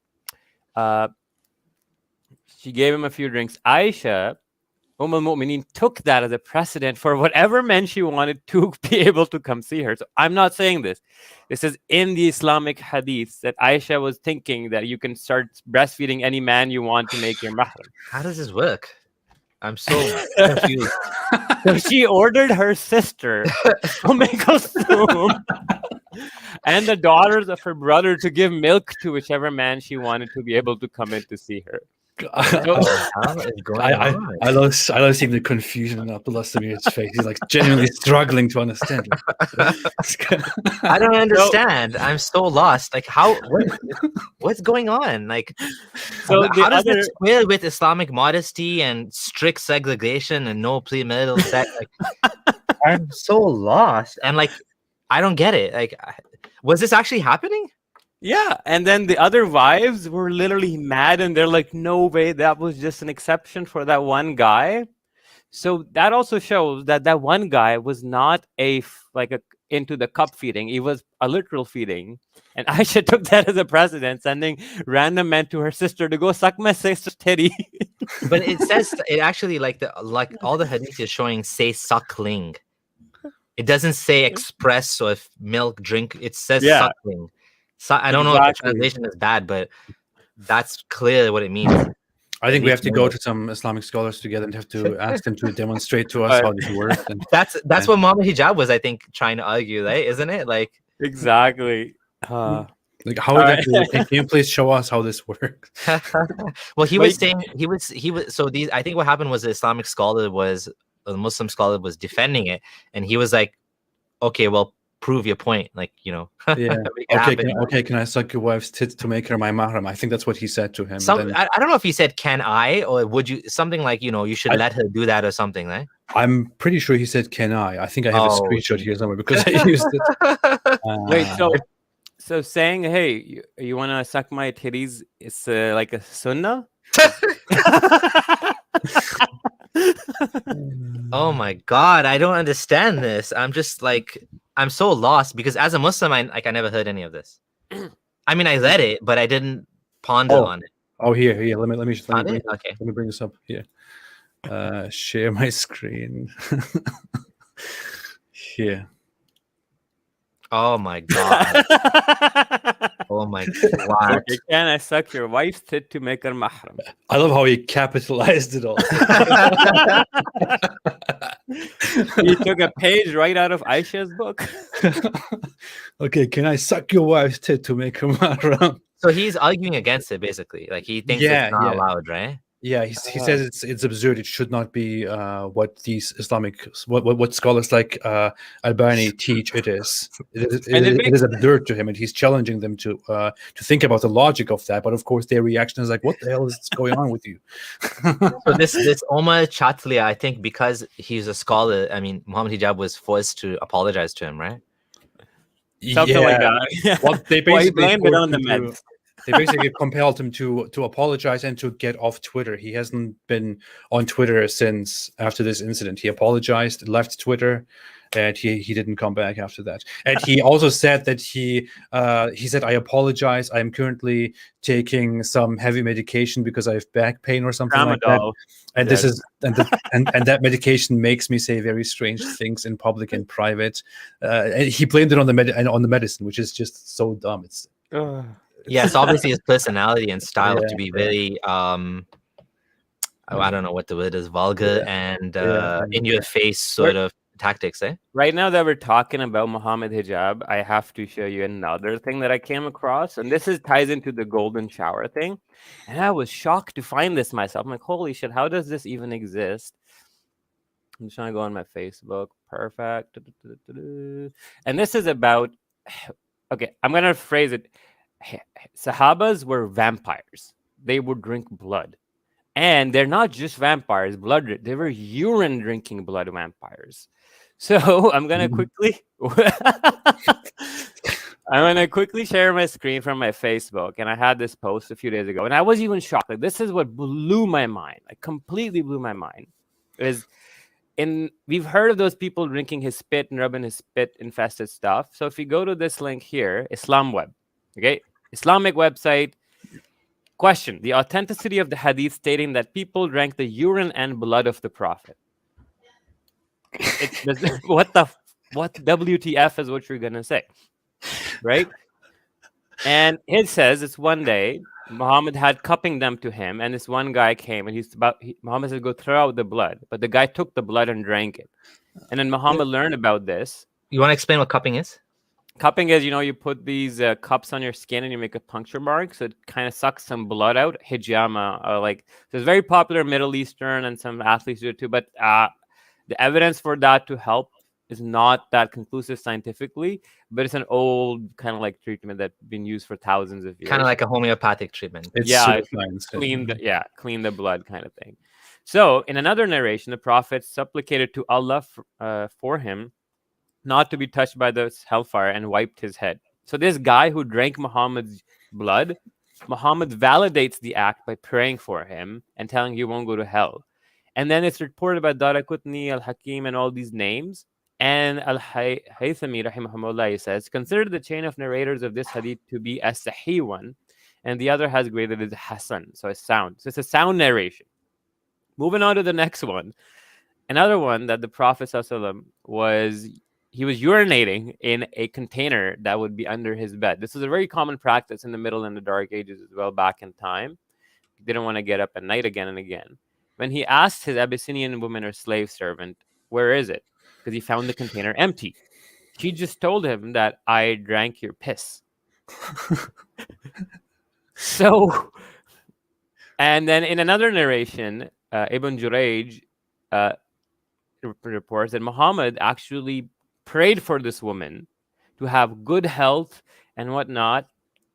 she gave him a few drinks. Aisha, al-Mu'mineen, took that as a precedent for whatever men she wanted to be able to come see her. So I'm not saying this. This is in the Islamic hadiths that Aisha was thinking that you can start breastfeeding any man you want to make your mahram. How does this work? I'm so confused. So she ordered her sister to make a spoon and the daughters of her brother to give milk to whichever man she wanted to be able to come in to see her. I love seeing the confusion in Abdullah Samir's face. He's like genuinely struggling to understand. I don't understand. I'm so lost. Like, what's going on? Like, so how does this square with Islamic modesty and strict segregation and no premarital sex? Like, I'm so lost. And like, I don't get it. Like, was this actually happening? Yeah, and then the other wives were literally mad, and they're like, "No way, that was just an exception for that one guy." So that also shows that that one guy was not into the cup feeding; it was a literal feeding. And Aisha took that as a precedent, sending random men to her sister to go suck my sister's titty. But it says it actually like all the hadith is showing say suckling. It doesn't say express or milk drink. It says suckling. So I don't know if the translation is bad, but that's clear what it means. I think we have to go to some Islamic scholars together and have to ask them to demonstrate to us how this works. And that's what Mama Hijab was, I think, trying to argue, right? Isn't it? Like exactly. Like how can you please show us how this works? Well, he was saying he was so these. I think what happened was the Islamic scholar the Muslim scholar was defending it, and he was like, "Okay, well, prove your point." Like, you know. Yeah. Can I suck your wife's tits to make her my mahram? I think that's what he said to him. I don't know if he said "can I" or would you, something like, you know, you should let her do that or something, right? I'm pretty sure he said "can I." I think I have a screenshot here somewhere because I used it. Wait, so saying, "Hey, you want to suck my titties" is like a sunnah? Oh my God, I don't understand this. I'm just like, I'm so lost because as a Muslim, I never heard any of this. I mean, I read it, but I didn't ponder on it. Oh, here. Let me Let me bring this up here. Share my screen. Here. Oh my God. Oh my God. Okay, can I suck your wife's tit to make her mahram? I love how he capitalized it all. He took a page right out of Aisha's book. Okay, can I suck your wife's tit to make her mahram? So he's arguing against it, basically. Like, he thinks it's not allowed, right? Yeah, he says it's absurd. It should not be what these Islamic what scholars like Albani teach. It is. It is absurd to him, and he's challenging them to think about the logic of that. But of course, their reaction is like, "What the hell is going on with you?" So this Omar Chatlia, I think, because he's a scholar. I mean, Muhammad Hijab was forced to apologize to him, right? Something like that. Well, they basically blamed it on the men. They basically compelled him to apologize and to get off Twitter. He hasn't been on Twitter since after this incident. He apologized, left Twitter, and he didn't come back after that. And he also said that he said, "I apologize. I am currently taking some heavy medication because I have back pain or something like that. And this is and that medication makes me say very strange things in public and private." And he blamed it on the medicine, which is just so dumb. It's Yes, obviously his personality and style to be very I don't know what the word is, vulgar and in your face sort of tactics, eh? Right now that we're talking about Muhammad hijab, I have to show you another thing that I came across, and this ties into the golden shower thing. And I was shocked to find this myself. I'm like, holy shit, how does this even exist? I'm just trying to go on my Facebook. Perfect. And this is about, okay, I'm going to phrase it. Sahabas were vampires. They would drink blood. And they're not just vampires, they were urine drinking blood vampires. So I'm going to quickly share my screen from my Facebook. And I had this post a few days ago, and I was even shocked. Like, this is what blew my mind. Like, completely blew my mind. We've heard of those people drinking his spit and rubbing his spit infested stuff. So if you go to this link here, Islam Web, okay, Islamic website. Question: the authenticity of the hadith stating that people drank the urine and blood of the Prophet. What WTF is what you're gonna say, right? And it says it's one day Muhammad had cupping them to him, and this one guy came, and Muhammad said, "Go throw out the blood," but the guy took the blood and drank it. And then Muhammad learned about this. You want to explain what cupping is? Cupping is, you put these cups on your skin and you make a puncture mark, so it kind of sucks some blood out. Hijama, so it's very popular Middle Eastern, and some athletes do it too. But the evidence for that to help is not that conclusive scientifically, but it's an old kind of like treatment that's been used for thousands of years. Kind of like a homeopathic treatment. Clean the blood kind of thing. So in another narration, the Prophet supplicated to Allah for him not to be touched by the hellfire, and wiped his head. So this guy who drank Muhammad's blood, Muhammad validates the act by praying for him and telling he won't go to hell. And then it's reported by Daraqutni, Al-Hakim, and all these names. And Al-Haythami, rahimahumullah, says, consider the chain of narrators of this hadith to be a sahih one, and the other has graded as Hasan, so it's sound. So it's a sound narration. Moving on to the next one. Another one that the Prophet ﷺ he was urinating in a container that would be under his bed. This is a very common practice in the Middle and the Dark Ages as well, back in time. He didn't want to get up at night again and again. When he asked his Abyssinian woman or slave servant, where is it? Because he found the container empty. She just told him that I drank your piss. So, and then in another narration, Ibn Jurayj reports that Muhammad actually prayed for this woman to have good health and whatnot.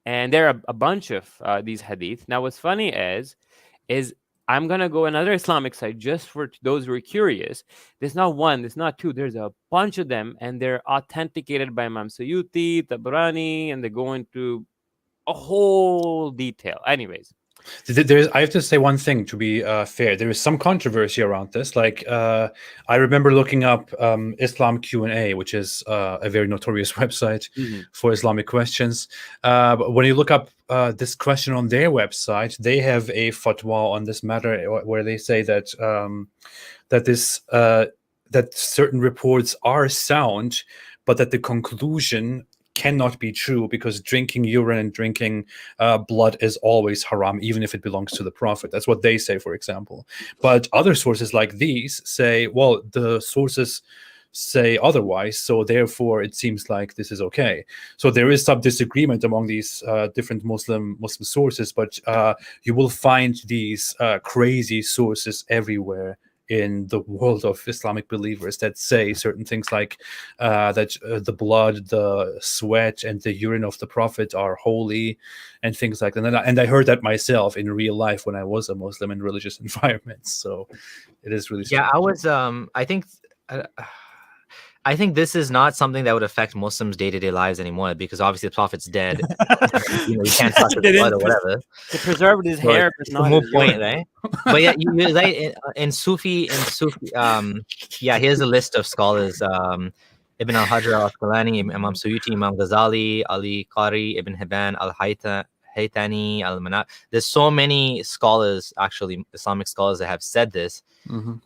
And there are a bunch of these hadith. Now, what's funny is I'm going to go another Islamic site just for those who are curious. There's not one, there's not two, there's a bunch of them, and they're authenticated by Imam Suyuti, Tabrani, and they go into a whole detail. Anyways. I have to say one thing to be fair. There is some controversy around this. I remember looking up Islam Q&A, which is a very notorious website for Islamic questions. But when you look up this question on their website, they have a fatwa on this matter where they say that that certain reports are sound, but that the conclusion cannot be true because drinking urine and drinking blood is always haram, even if it belongs to the Prophet. That's what they say, for example. But other sources like these say, well, the sources say otherwise, so therefore it seems like this is okay. So there is some disagreement among these different Muslim sources, but you will find these crazy sources everywhere in the world of Islamic believers that say certain things like that the blood, the sweat, and the urine of the Prophet are holy, and things like that. And I heard that myself in real life when I was a Muslim in religious environments. So it is really strange. Yeah, I was. I think I think this is not something that would affect Muslims' day-to-day lives anymore, because obviously the Prophet's dead. You can't touch his blood or whatever. They preserved his So hair, but it's a not moot his point, urine. right? But yeah, you're right. In Sufi, yeah, here's a list of scholars. Ibn al-Hajar al-Asqalani, Imam Suyuti, Imam Ghazali, Ali Qari, Ibn Hibban, Haytani, al-Manat. There's so many scholars, actually, Islamic scholars, that have said this.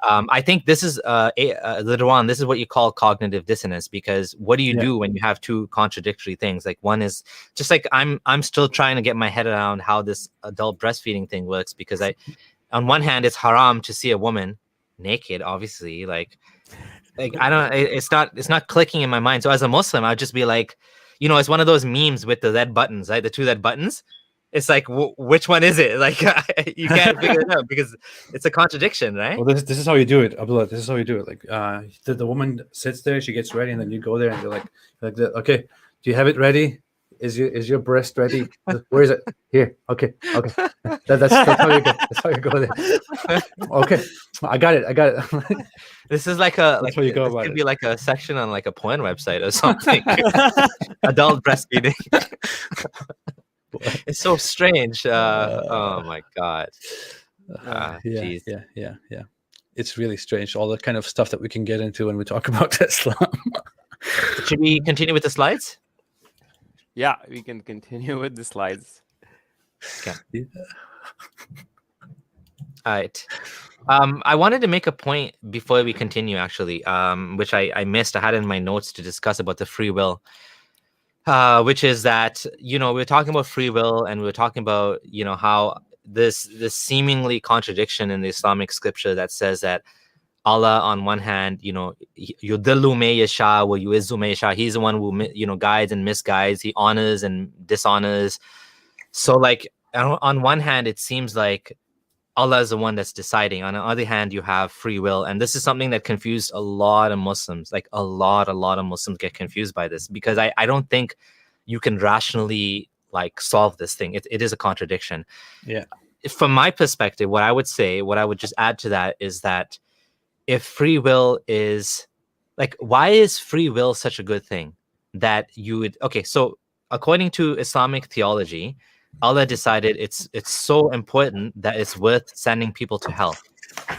I think this is later on. This is what you call cognitive dissonance, because what do you do when you have two contradictory things? Like, one is just like I'm still trying to get my head around how this adult breastfeeding thing works, because on one hand, it's haram to see a woman naked, obviously. Like I don't. It's not clicking in my mind. So as a Muslim, I'd just be like, it's one of those memes with the red buttons, right? The two red buttons. It's like, which one is it? Like, you can't figure it out because it's a contradiction, right? Well, this is how you do it, Abdullah. This is how you do it. Like, the woman sits there, she gets ready, and then you go there, and you're like, okay, do you have it ready? Is your breast ready? Where is it? Here. Okay. That's how you go. That's how you go there. Okay, I got it. This is like a That's how you go this about could it. be like a section on like a porn website or something. Adult breastfeeding. It's so strange. Oh my god. Geez. Yeah. It's really strange. All the kind of stuff that we can get into when we talk about Islam. Should we continue with the slides? Yeah, we can continue with the slides. Okay. Yeah. All right. I wanted to make a point before we continue, actually, which I missed. I had in my notes to discuss about the free will, which is that, we're talking about free will, and we're talking about, how this seemingly contradiction in the Islamic scripture that says that Allah, on one hand, yudillu may yasha wa yu'izzu may yasha. He's the one who, guides and misguides. He honors and dishonors. So, like, on one hand, it seems like Allah is the one that's deciding. On the other hand, you have free will. And this is something that confused a lot of Muslims. Like, a lot of Muslims get confused by this, because I don't think you can rationally, like, solve this thing. It is a contradiction. Yeah. From my perspective, what I would just add to that is that if free will is, like, why is free will such a good thing that you would, okay, so according to Islamic theology, Allah decided it's so important that it's worth sending people to hell.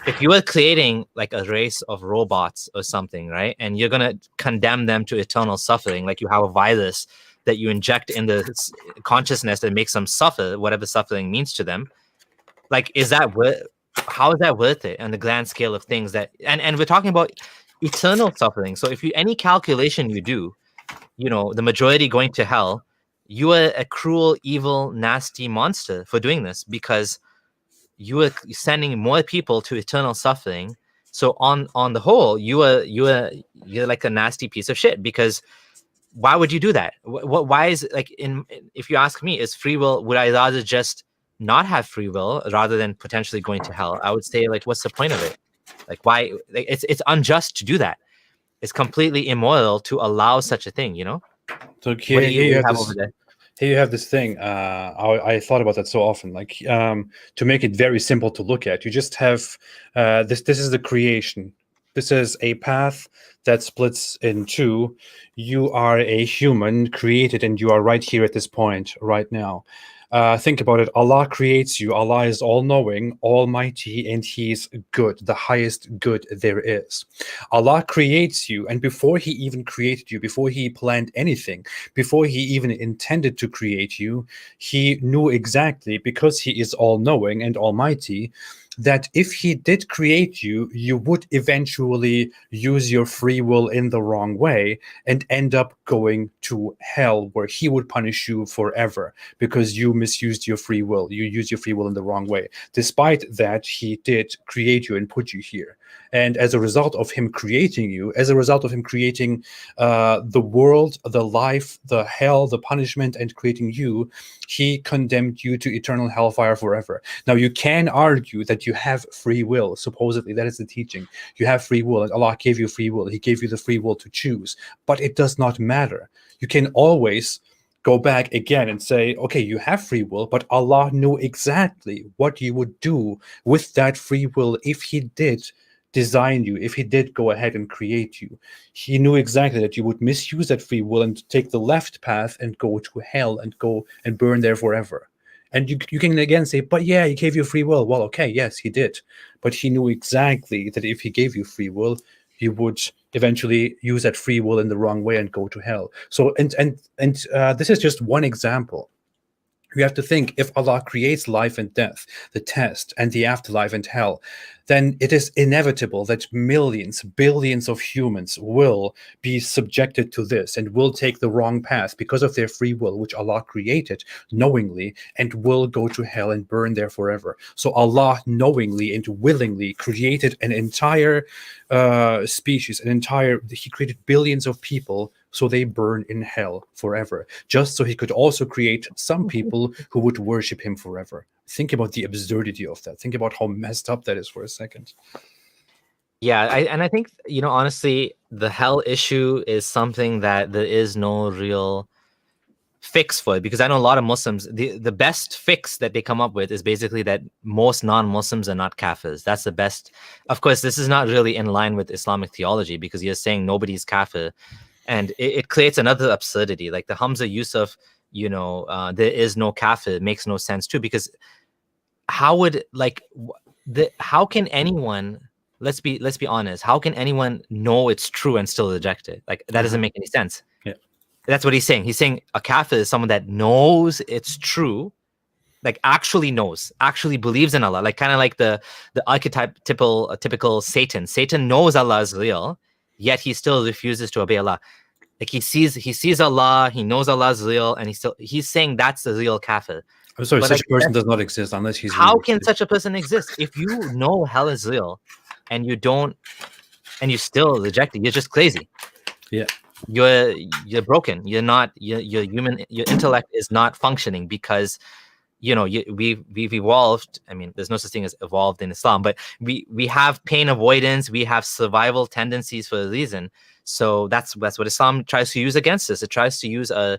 If you were creating like a race of robots or something, right, and you're going to condemn them to eternal suffering, like you have a virus that you inject in the consciousness that makes them suffer, whatever suffering means to them, like, how is that worth it on the grand scale of things? That and we're talking about eternal suffering. So if any calculation you do, the majority going to hell, you are a cruel, evil, nasty monster for doing this, because you are sending more people to eternal suffering. So on the whole, you're like a nasty piece of shit, because why would you do that? Why is it, like, if you ask me, is free will, would I rather just not have free will rather than potentially going to hell? I would say, like, what's the point of it? Like, why? Like, it's unjust to do that. It's completely immoral to allow such a thing, So What do you have over there? Here you have this thing. I thought about that so often. Like, to make it very simple to look at, you just have this. This is the creation. This is a path that splits in two. You are a human created, and you are right here at this point right now. Think about it. Allah creates you. Allah is all-knowing, almighty, and He's good, the highest good there is. Allah creates you, and before He even created you, before He planned anything, before He even intended to create you, He knew exactly, because He is all-knowing and almighty, that if He did create you, you would eventually use your free will in the wrong way and end up going to hell, where He would punish you forever because you misused your free will. You used your free will in the wrong way. Despite that, He did create you and put you here. And as a result of Him creating you, as a result of Him creating the world, the life, the hell, the punishment, and creating you, He condemned you to eternal hellfire forever. Now, you can argue that you have free will. Supposedly, that is the teaching. You have free will, and Allah gave you free will. He gave you the free will to choose. But it does not matter. You can always go back again and say, okay, you have free will, but Allah knew exactly what you would do with that free will if He did design you, if he did go ahead and create you, he knew exactly that you would misuse that free will and take the left path and go to hell and go and burn there forever. And you can again say, but yeah, he gave you free will. Well, okay, yes, he did. But he knew exactly that if he gave you free will, you would eventually use that free will in the wrong way and go to hell. So, this is just one example. You have to think, if Allah creates life and death, the test, and the afterlife and hell, then it is inevitable that millions, billions of humans will be subjected to this and will take the wrong path because of their free will, which Allah created knowingly, and will go to hell and burn there forever. So Allah knowingly and willingly created an entire species, He created billions of people so they burn in hell forever, just so he could also create some people who would worship him forever. Think about the absurdity of that. Think about how messed up that is for a second. Yeah, I think, honestly, the hell issue is something that there is no real fix for it, because I know a lot of Muslims, the best fix that they come up with is basically that most non-Muslims are not kafirs. That's the best. Of course, this is not really in line with Islamic theology, because you're saying nobody's kafir. And it creates another absurdity, like the Hamza use of, there is no kafir makes no sense too, because how can anyone, let's be honest, how can anyone know it's true and still reject it? Like, that doesn't make any sense. Yeah. That's what he's saying. He's saying a kafir is someone that knows it's true, like actually knows, actually believes in Allah, like kind of like the typical Satan. Satan knows Allah is real, yet he still refuses to obey Allah. Like he sees Allah, he knows Allah is real, and he's saying that's the real kafir. I'm sorry, such a person does not exist unless he's. How can such a person exist? If you know hell is real, and you still reject it, you're just crazy. Yeah, you're broken. You're not. Your intellect is not functioning, because we've evolved. I mean, there's no such thing as evolved in Islam, but we have pain avoidance, we have survival tendencies for a reason. So that's what Islam tries to use against us. It tries to use a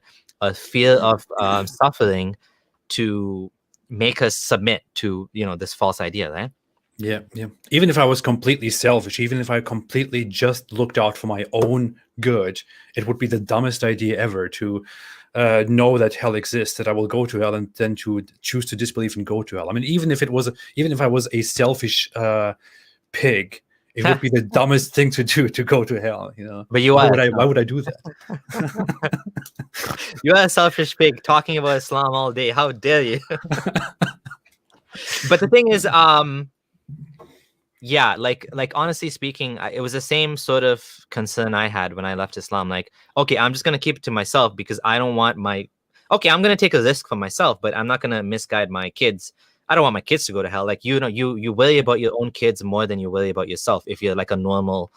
fear of suffering to make us submit to this false idea, right? Yeah. Even if I was completely selfish, even if I completely just looked out for my own good, it would be the dumbest idea ever to know that hell exists, that I will go to hell, and then to choose to disbelieve and go to hell. I mean, even if I was a selfish pig, it would be the dumbest thing to do, to go to hell. But why would I do that? You are a selfish pig talking about Islam all day. How dare you? But the thing is, yeah, like honestly speaking, it was the same sort of concern I had when I left Islam. Like, okay, I'm just gonna keep it to myself, because I don't want I'm gonna take a risk for myself, but I'm not gonna misguide my kids. I don't want my kids to go to hell. Like, you worry about your own kids more than you worry about yourself if you're like a normal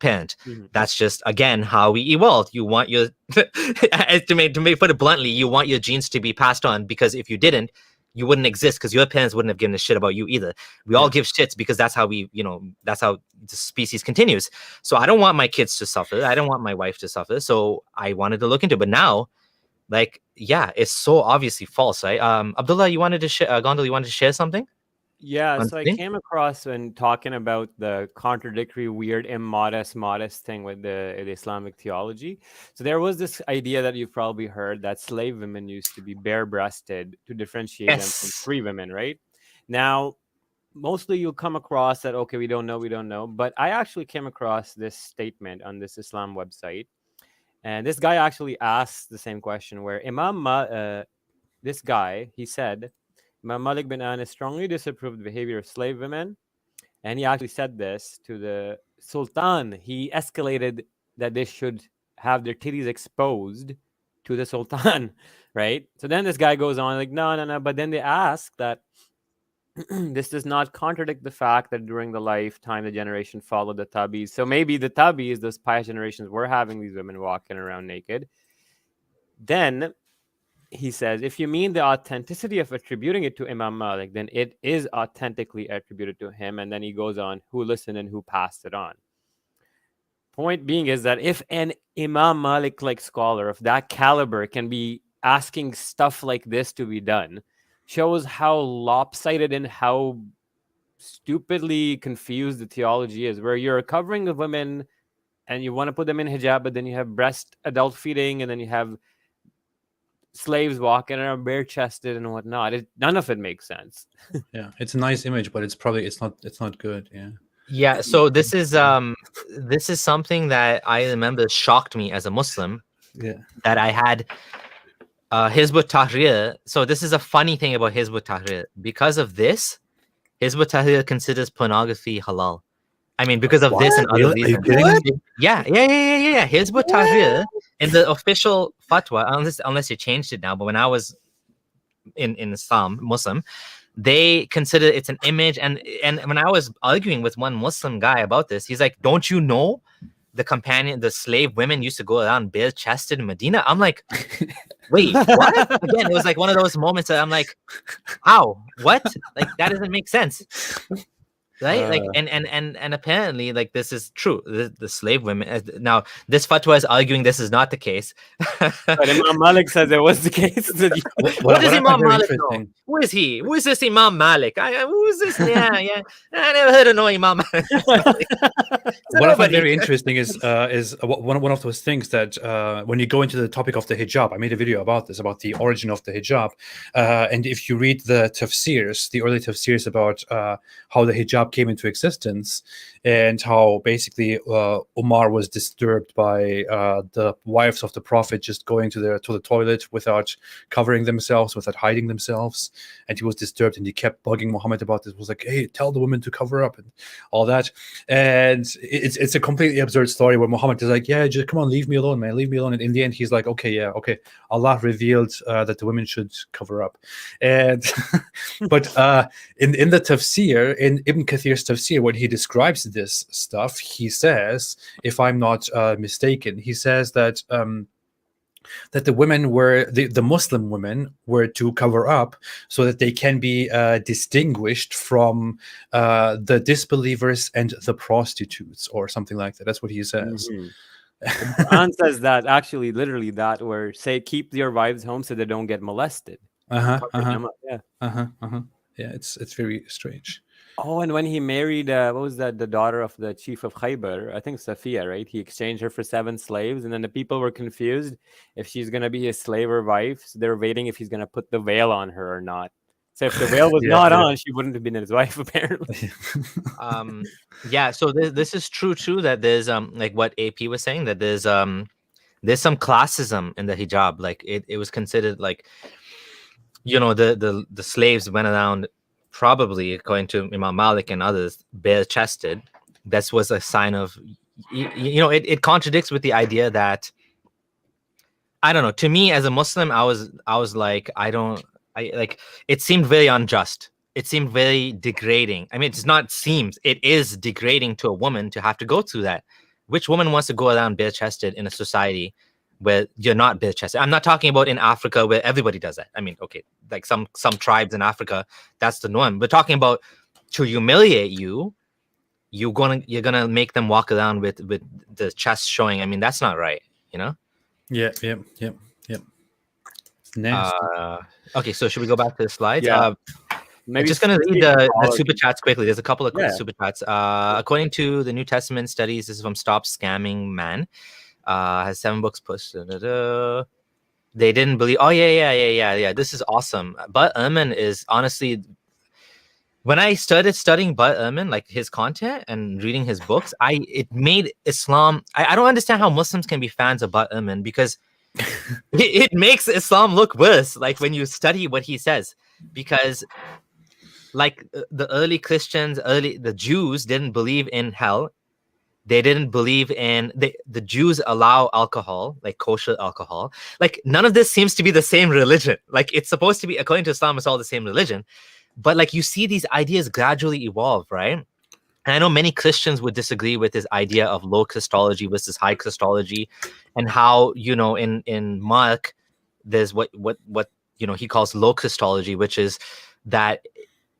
parent. Mm-hmm. That's just, again, how we evolved. You want your put it bluntly, you want your genes to be passed on, because if you didn't, you wouldn't exist, because your parents wouldn't have given a shit about you either. We all give shits, because that's how that's how the species continues. So I don't want my kids to suffer. I don't want my wife to suffer. So I wanted to look into it. But now, like, yeah, it's so obviously false, right? Abdullah, you wanted to share, Gondal, you wanted to share something? Yeah, so I came across, when talking about the contradictory, weird, immodest, modest thing with the Islamic theology. So there was this idea that you've probably heard, that slave women used to be bare-breasted to differentiate them from free women, right? Now, mostly you'll come across that, okay, we don't know. But I actually came across this statement on this Islam website. And this guy actually asked the same question, where this guy, he said, Imam Malik bin Anas strongly disapproved the behavior of slave women. And he actually said this to the Sultan. He escalated that they should have their titties exposed to the Sultan, right? So then this guy goes on like, no. But then they ask that this does not contradict the fact that during the lifetime, the generation followed the Tabis. So maybe the Tabis, those pious generations, were having these women walking around naked. Then he says, if you mean the authenticity of attributing it to Imam Malik, then it is authentically attributed to him. And then he goes on, who listened and who passed it on. Point being is that if an Imam Malik-like scholar of that caliber can be asking stuff like this to be done, shows how lopsided and how stupidly confused the theology is, where you're covering the women and you want to put them in hijab, but then you have breast adult feeding, and then you have slaves walking around bare chested and whatnot. None of it makes sense. Yeah, it's a nice image, but it's not good. Yeah. Yeah, so this is something that I remember shocked me as a Muslim, Yeah. that I had Hizb ut-Tahrir. So this is a funny thing about Hizb ut-Tahrir. Because of this, Hizb ut-Tahrir considers pornography halal. I mean, because of this and other Really? Are you reasons. kidding me? Yeah. Hizb ut-Tahrir, in the official fatwa, unless you changed it now, but when I was in Islam, Muslim, they consider it's an image. And when I was arguing with one Muslim guy about this, he's like, don't you know the slave women used to go around bare chested in Medina? I'm like, wait, what? Again, it was like one of those moments that I'm like, how? What? Like, that doesn't make sense. Right? Like, and apparently, like, this is true. The slave women. Now, this fatwa is arguing this is not the case. But Imam Malik says it was the case. What does Imam Malik know? Who is he? Who is this Imam Malik? Who is this? Yeah. I never heard of no Imam Malik. What I find very interesting is one of those things that when you go into the topic of the hijab, I made a video about this, about the origin of the hijab, and if you read the tafsirs, the early tafsirs about how the hijab came into existence, and how basically Umar was disturbed by the wives of the Prophet just going to the toilet without covering themselves, without hiding themselves, and he was disturbed, and he kept bugging Muhammad about this. Was like, hey, tell the women to cover up and all that. And it's a completely absurd story where Muhammad is like, yeah, just come on, leave me alone, man, leave me alone. And in the end, he's like, okay, Allah revealed that the women should cover up. And but in the tafsir, in Ibn Kathir's tafsir, when he describes this stuff, he says, if I'm not mistaken, he says that that the women were the Muslim women were to cover up so that they can be distinguished from the disbelievers and the prostitutes, or something like that. That's what he says. Mm-hmm. The Quran says that, actually, literally that, where say keep your wives home so they don't get molested. Yeah, it's very strange. Oh, and when he married, what was that? The daughter of the chief of Khaybar, I think Safiya, right? He exchanged her for 7 slaves, and then the people were confused if she's gonna be his slave or wife. So they're waiting if he's gonna put the veil on her or not. So if the veil was not on, she wouldn't have been his wife, apparently. Yeah. So this is true too. That there's like what AP was saying, that there's some classism in the hijab. Like it was considered like, the slaves went around, probably according to Imam Malik and others, bare chested. That was a sign of, it contradicts with the idea that, I don't know. To me, as a Muslim, I was like, it seemed very unjust. It seemed very degrading. I mean, it is degrading to a woman to have to go through that. Which woman wants to go around bare chested in a society where you're not bare chested? I'm not talking about in Africa where everybody does that. I mean, okay, like some tribes in Africa, that's the norm. We're talking about to humiliate you, you're gonna make them walk around with the chest showing. I mean, that's not right, Yeah. It's nasty. Okay, so should we go back to the slides? Yeah. I'm just going to read the super chats quickly. There's a couple of quick super chats. According to the New Testament studies, this is from Stop Scamming Man. Has 7 books pushed. They didn't believe. Oh, yeah. This is awesome. But Ehrman is honestly, when I started studying But Ehrman, like his content and reading his books, it made Islam. I don't understand how Muslims can be fans of But Ehrman, because it makes Islam look worse. Like when you study what he says, because like the early Christians, the Jews didn't believe in hell. They didn't believe in the Jews allow alcohol, like kosher alcohol. Like none of this seems to be the same religion. Like it's supposed to be, according to Islam, it's all the same religion. But like you see these ideas gradually evolve, right? And I know many Christians would disagree with this idea of low Christology versus high Christology, and how, in Mark, there's what he calls low Christology, which is that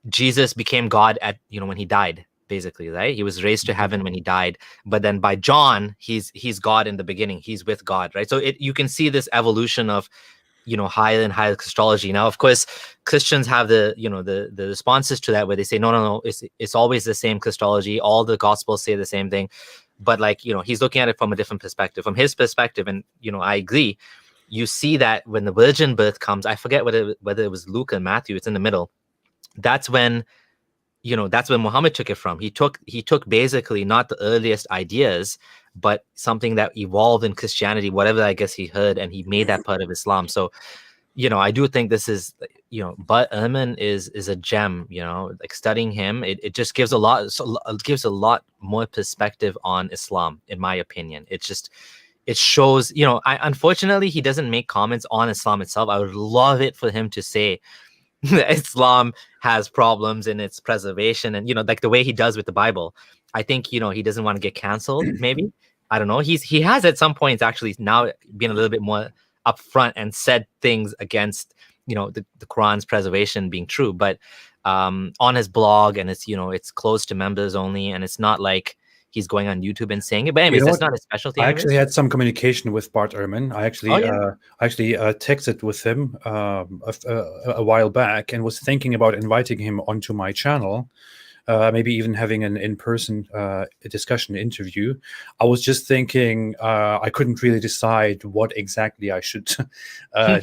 Jesus became God at, when he died, basically, right? He was raised to heaven when he died. But then by John, he's God in the beginning. He's with God, right? So you can see this evolution of, higher and higher Christology. Now, of course, Christians have the responses to that where they say, no, it's always the same Christology. All the Gospels say the same thing. But he's looking at it from a different perspective, from his perspective. And, I agree. You see that when the virgin birth comes, I forget whether it was Luke or Matthew, it's in the middle. That's when Muhammad took it from. He took basically not the earliest ideas, but something that evolved in Christianity, whatever I guess he heard, and he made that part of Islam. So, I do think this is, but Ehrman is a gem, studying him, it just gives a lot more perspective on Islam, in my opinion. It shows, unfortunately, he doesn't make comments on Islam itself. I would love it for him to say that Islam has problems in its preservation, and like the way he does with the Bible. I think he doesn't want to get canceled. Maybe, I don't know. He has at some points actually now been a little bit more upfront and said things against the Quran's preservation being true, but on his blog, and it's closed to members only, and it's not like he's going on YouTube and saying it. But anyways, that's not a specialty. I actually had some communication with Bart Ehrman. I actually texted with him a while back and was thinking about inviting him onto my channel. Maybe even having an in-person discussion interview. I was just thinking I couldn't really decide what exactly I should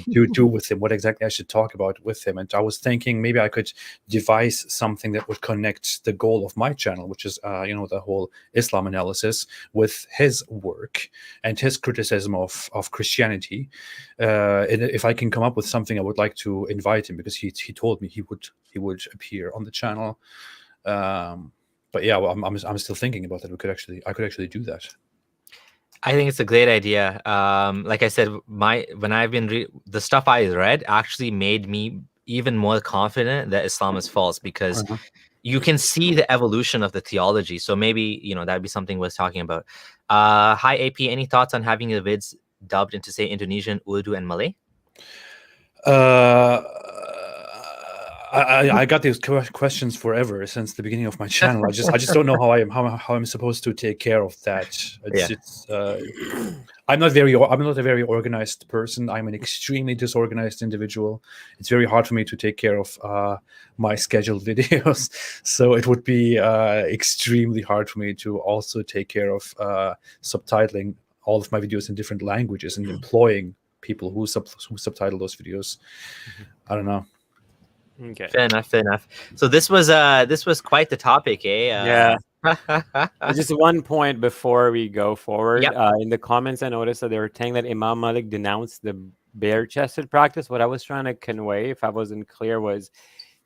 do with him, what exactly I should talk about with him. And I was thinking maybe I could devise something that would connect the goal of my channel, which is the whole Islam analysis, with his work and his criticism of Christianity. And if I can come up with something, I would like to invite him, because he told me he would appear on the channel. But yeah, well, I'm still thinking about that. I could actually do that. I think it's a great idea. Like I said, when I've been the stuff I read actually made me even more confident that Islam is false, because you can see the evolution of the theology. So maybe that'd be something worth talking about. Hi AP, any thoughts on having your vids dubbed into, say, Indonesian, Urdu, and Malay? I got these questions forever since the beginning of my channel. I just don't know how I'm supposed to take care of that. I'm not a very organized person. I'm an extremely disorganized individual. It's very hard for me to take care of my scheduled videos. So it would be extremely hard for me to also take care of subtitling all of my videos in different languages and employing people who subtitle those videos. I don't know. Okay. Fair enough. So this was quite the topic, eh? Yeah. Just one point before we go forward. Yep. In the comments, I noticed that they were saying that Imam Malik denounced the bare-chested practice. What I was trying to convey, if I wasn't clear, was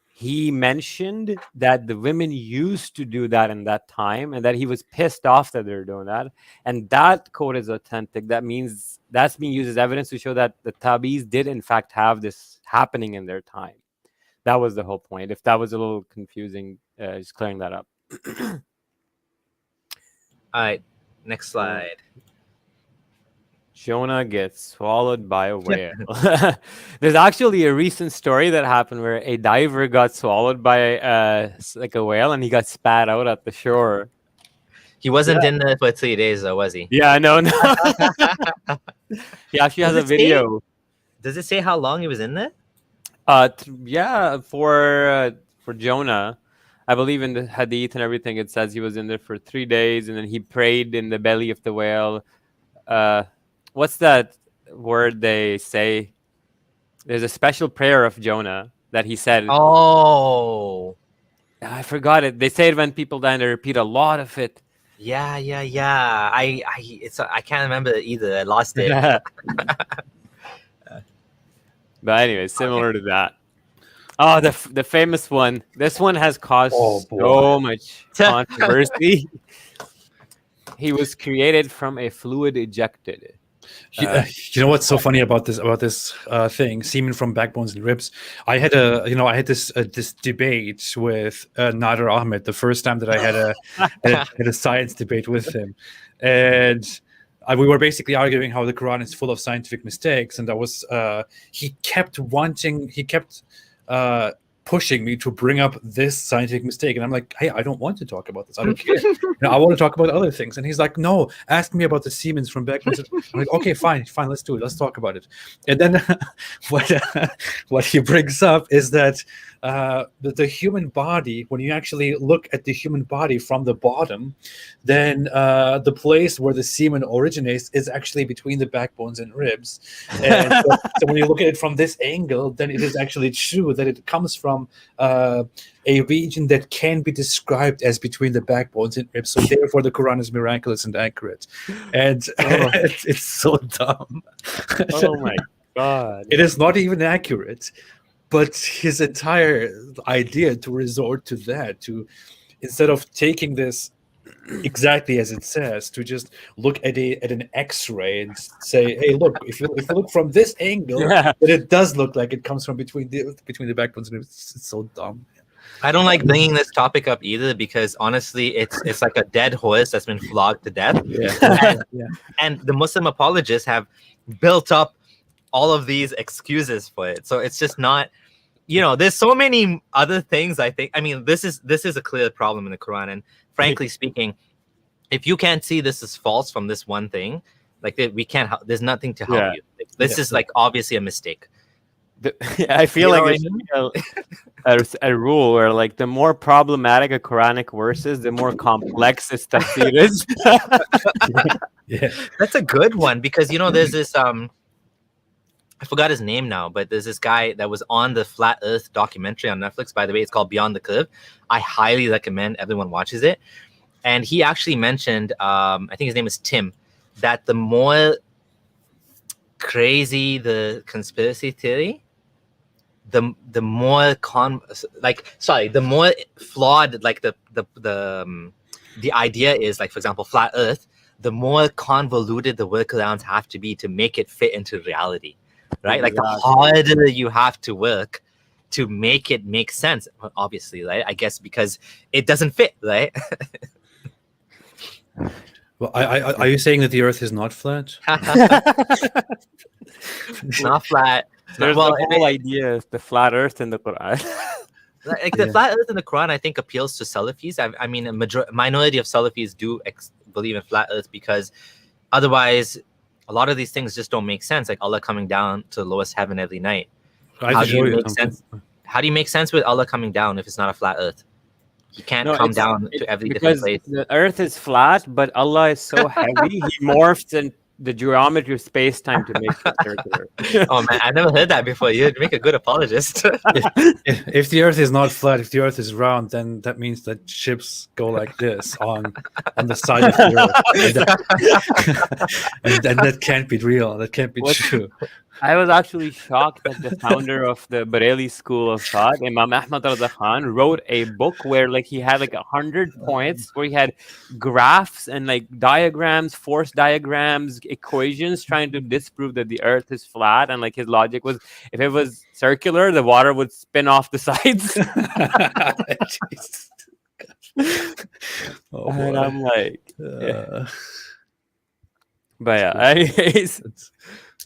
he mentioned that the women used to do that in that time, and that he was pissed off that they're doing that. And that quote is authentic. That means that's being used as evidence to show that the Tabi'is did in fact have this happening in their time. That was the whole point. If that was a little confusing, just clearing that up. All right, next slide. Jonah gets swallowed by a whale. There's actually a recent story that happened where a diver got swallowed by a whale, and he got spat out at the shore. He wasn't in there for 3 days, though, was he? Yeah, no. He actually has a video. Does it say how long he was in there? Yeah, for Jonah, I believe in the hadith and everything, it says he was in there for 3 days, and then he prayed in the belly of the whale. What's that word they say? There's a special prayer of Jonah that he said. Oh, I forgot it. They say it when people die, and they repeat a lot of it. Yeah. I can't remember it either. I lost it. But anyway, similar to that. Oh, the famous one. This one has caused so much controversy. He was created from a fluid ejected. You know what's so funny about this thing? Semen from backbones and ribs. I had this debate with Nader Ahmed the first time that I had a science debate with him, and we were basically arguing how the Quran is full of scientific mistakes, and he kept pushing me to bring up this scientific mistake, and I'm like, hey, I don't want to talk about this. I don't care. I want to talk about other things. And he's like, no, ask me about the Siemens from back. I'm like, okay, fine, let's do it. Let's talk about it. And then what he brings up is that the human body, when you actually look at the human body from the bottom, then the place where the semen originates is actually between the backbones and ribs. And so when you look at it from this angle, then it is actually true that it comes from a region that can be described as between the backbones and ribs. So therefore, the Quran is miraculous and accurate. And it's so dumb. Oh my God! It is not even accurate. But his entire idea to resort to that, to instead of taking this exactly as it says, to just look at an X-ray and say, "Hey, look! If you look from this angle, then it does look like it comes from between the backbones." And it's so dumb. I don't like bringing this topic up either because honestly, it's like a dead horse that's been flogged to death. And the Muslim apologists have built up all of these excuses for it, so it's just not. There's so many other things. I think. I mean, this is a clear problem in the Quran, and frankly speaking, if you can't see this is false from this one thing, like we can't. There's nothing to help you. Like, this is like obviously a mistake. I feel like it's a rule where like the more problematic a Quranic verse is, the more complex its tafsir is. That's a good one because there's this I forgot his name now, but there's this guy that was on the Flat Earth documentary on Netflix. By the way, it's called Beyond the Curve. I highly recommend everyone watches it. And he actually mentioned, I think his name is Tim, that the more crazy the conspiracy theory, the more the more flawed like the idea is. Like, for example, Flat Earth, the more convoluted the workarounds have to be to make it fit into reality. Right, like the harder you have to work to make it make sense. Obviously, right? I guess because it doesn't fit, right? Well, are you saying that the Earth is not flat? It's not flat. There's the whole idea of the flat Earth in the Quran. Like the flat Earth in the Quran, I think appeals to Salafis. I mean, a minority of Salafis do believe in flat Earth because otherwise. A lot of these things just don't make sense, like Allah coming down to the lowest heaven every night. How do you make sense with Allah coming down if it's not a flat earth? He can't come down to every different place. The earth is flat, but Allah is so heavy, he morphs in the geometry of space-time to make it circular. Oh man, I've never heard that before. You'd make a good apologist. If the earth is not flat, if the earth is round, then that means that ships go like this on the side of the earth. and that can't be real. That can't be true. I was actually shocked that the founder of the Bareli school of thought, Imam Ahmad Reza Khan, wrote a book where like he had like 100 points where he had graphs and like diagrams, force diagrams, equations trying to disprove that the earth is flat. And like his logic was if it was circular, the water would spin off the sides. And I'm like, but yeah,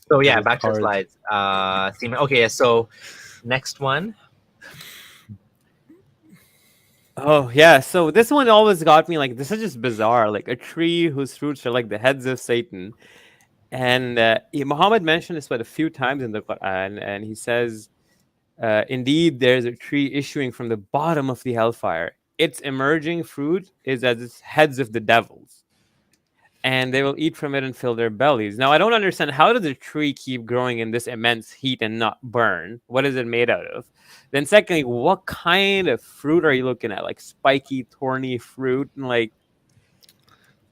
So yeah, back to the slides. Okay, so next one. Oh yeah, so this one always got me like this is just bizarre. Like a tree whose fruits are like the heads of Satan, and Muhammad mentioned this but a few times in the Quran, and he says, "Indeed, there's a tree issuing from the bottom of the hellfire. Its emerging fruit is as its heads of the devils." And they will eat from it and fill their bellies. Now, I don't understand. How does a tree keep growing in this immense heat and not burn? What is it made out of? Then secondly, what kind of fruit are you looking at? Like spiky, thorny fruit? And like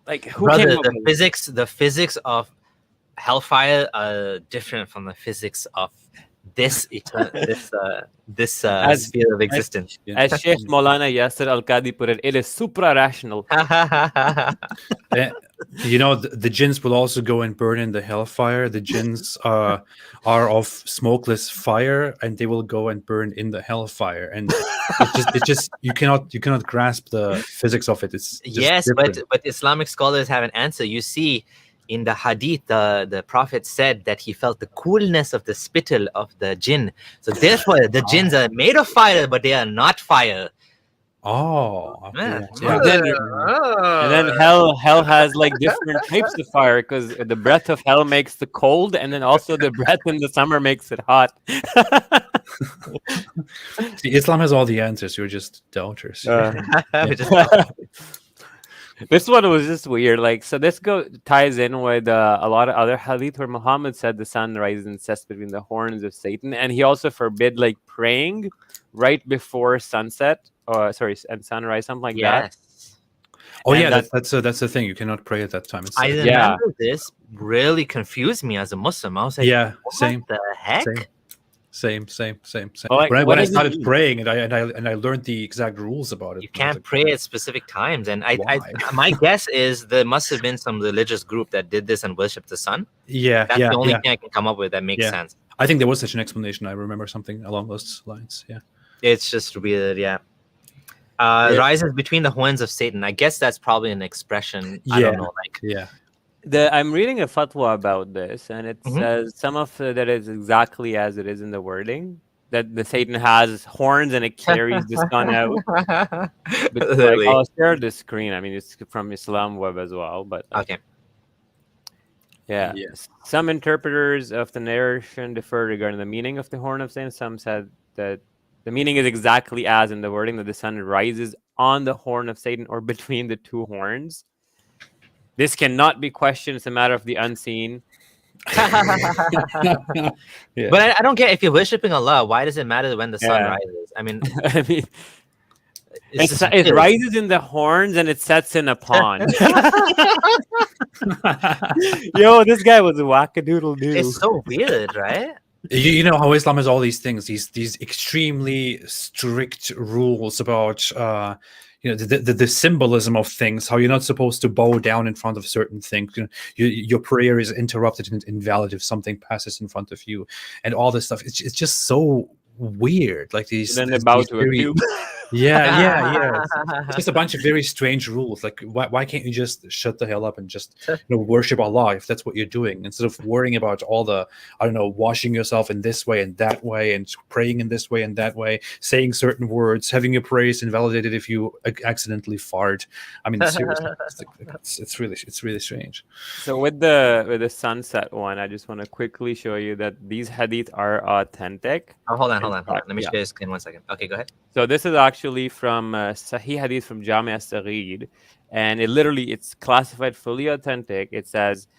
who Brother, came up with the physics of hellfire are different from the physics of this sphere of existence. As Sheikh Maulana Yasser Al-Qadi put it, it is supra-rational. The jinns will also go and burn in the hellfire. The jinns are of smokeless fire, and they will go and burn in the hellfire. And it's just you cannot grasp the physics of it. It's just yes, different. but Islamic scholars have an answer. You see, in the hadith, the Prophet said that he felt the coolness of the spittle of the jinn. So therefore, the jinns are made of fire, but they are not fire. Oh, Yeah. yeah. And then hell has like different types of fire, because the breath of hell makes the cold, and then also the breath in the summer makes it hot. See, Islam has all the answers. You're just doubters. We just- This one was just weird. Like, so this ties in with a lot of other hadith where Muhammad said the sun rises and sets between the horns of Satan, and he also forbid like praying right before sunset, or and sunrise, something like that. yes. Oh And yeah, that's the thing. You cannot pray at that time. It's I like- remember this really confused me as a Muslim. I was like, yeah, what same. the heck? Same. Well, like, when what I does it started mean? praying and I learned the exact rules about it. You I was can't like, pray at specific times. And Why? my guess is there must have been some religious group that did this and worshipped the sun. Yeah, That's yeah, the only yeah. thing I can come up with that makes Yeah. sense. I think there was such an explanation. I remember something along those lines. Yeah. It's just weird, yeah. Rises between the horns of Satan. I guess that's probably an expression. I don't Yeah. know, like Yeah. I'm reading a fatwa about this, and it Mhm. says some of that is exactly as it is in the wording, that the Satan has horns and it carries the sun out. But, like, Literally. I'll share the screen. I mean, it's from Islam Web as well, but Okay. yeah. Yes. Some interpreters of the narration differ regarding the meaning of the horn of Satan. Some said that the meaning is exactly as in the wording, that the sun rises on the horn of Satan or between the two horns. This cannot be questioned. It's a matter of the unseen. Yeah. But I don't get, if you're worshiping Allah, why does it matter when the sun Yeah. rises? I mean, I mean, it's just it weird. rises in the horns and it sets in a pond. Yo, this guy was a wackadoodle dude. It's so weird, right? You know how Islam has all these things, these extremely strict rules about the symbolism of things, how you're not supposed to bow down in front of certain things. Your prayer is interrupted and invalid if something passes in front of you, and all this stuff. It's just so weird. Like these. And then these about to a very- cube. Yeah. It's just a bunch of very strange rules. Like, why can't you just shut the hell up and just worship Allah if that's what you're doing, instead of worrying about all the, I don't know, washing yourself in this way and that way, and praying in this way and that way, saying certain words, having your prayers invalidated if you accidentally fart. I mean, seriously, it's really strange. So with the sunset one, I just want to quickly show you that these hadith are authentic. Oh, hold on. Let me Yeah. share your screen 1 second. Okay, go ahead. So this is actually from Sahih Hadith from Jami' as-Saghir, and it's classified fully authentic. It says,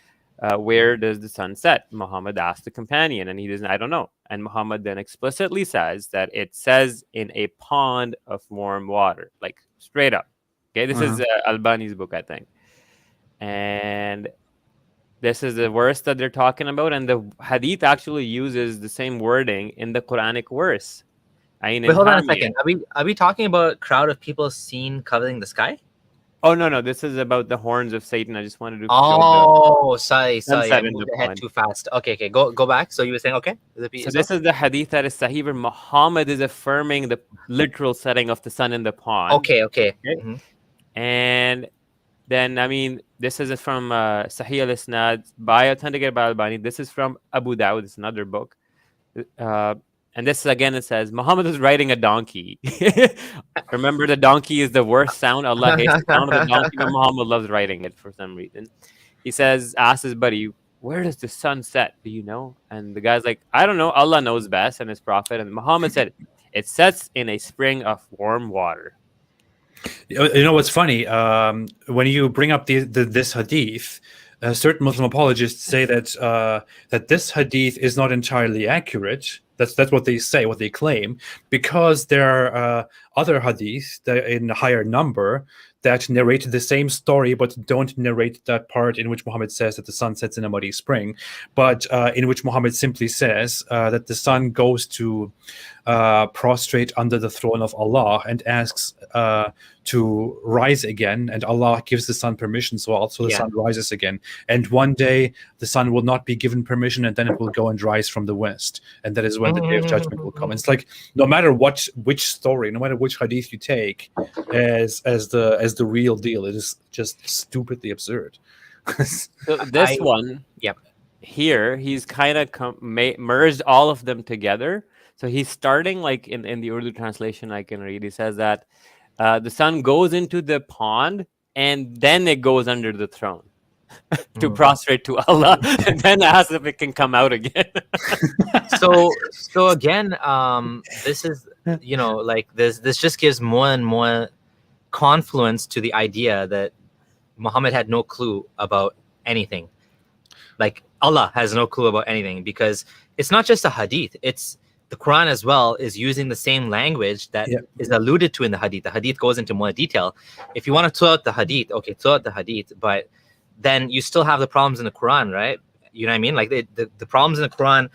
where does the sun set? Muhammad asked the companion, and he doesn't, I don't know. And Muhammad then explicitly says that it says in a pond of warm water, like straight up. Okay, this is Albani's book, I think. And this is the verse that they're talking about, and the hadith actually uses the same wording in the Quranic verse. Wait, hold on a second. Are we talking about crowd of people seen covering the sky? Oh no, this is about the horns of Satan. I just wanted to. Oh, sorry. Sunset I in moved the ahead pond. too fast. Okay. Go back. So you were saying, okay. So this is the hadith that is Sahih, where Muhammad is affirming the literal setting of the sun in the pond. Okay. Mhm. And then, I mean, this is from Sahih al-Isnad, authenticated by Albani. This is from Abu Dawud. It's another book. And this again, it says Muhammad was riding a donkey. Remember, the donkey is the worst sound. Allah hates the sound of the donkey, but Muhammad loves riding it for some reason. He asks his buddy, where does the sun set? Do you know? And the guy's like, I don't know. Allah knows best, and his prophet. And Muhammad said, it sets in a spring of warm water. You know what's funny? When you bring up this hadith, certain Muslim apologists say that that this hadith is not entirely accurate. That's what they say, what they claim, because there are other hadiths that in a higher number that narrate the same story but don't narrate that part in which Muhammad says that the sun sets in a muddy spring, but in which Muhammad simply says that the sun goes to prostrate under the throne of Allah and asks to rise again, and Allah gives the sun permission, so the sun rises again. And one day the sun will not be given permission, and then it will go and rise from the west, and that is when the day of judgment will come. It's like, no matter which story, no matter which hadith you take as the real deal, it is just stupidly absurd. So this one, yep. here, he's kind of merged all of them together. So he's starting like in the Urdu translation I can read. He says that the sun goes into the pond and then it goes under the throne to prostrate to Allah, and then ask if it can come out again. So again, this is, you know, like this just gives more and more confluence to the idea that Muhammad had no clue about anything. Like Allah has no clue about anything, because it's not just a hadith, it's the Quran as well is using the same language that is alluded to in the hadith. The hadith goes into more detail. If you want to throw out the hadith, okay, throw out the hadith, but then you still have the problems in the Quran, right? You know what I mean? Like the problems in the Quran,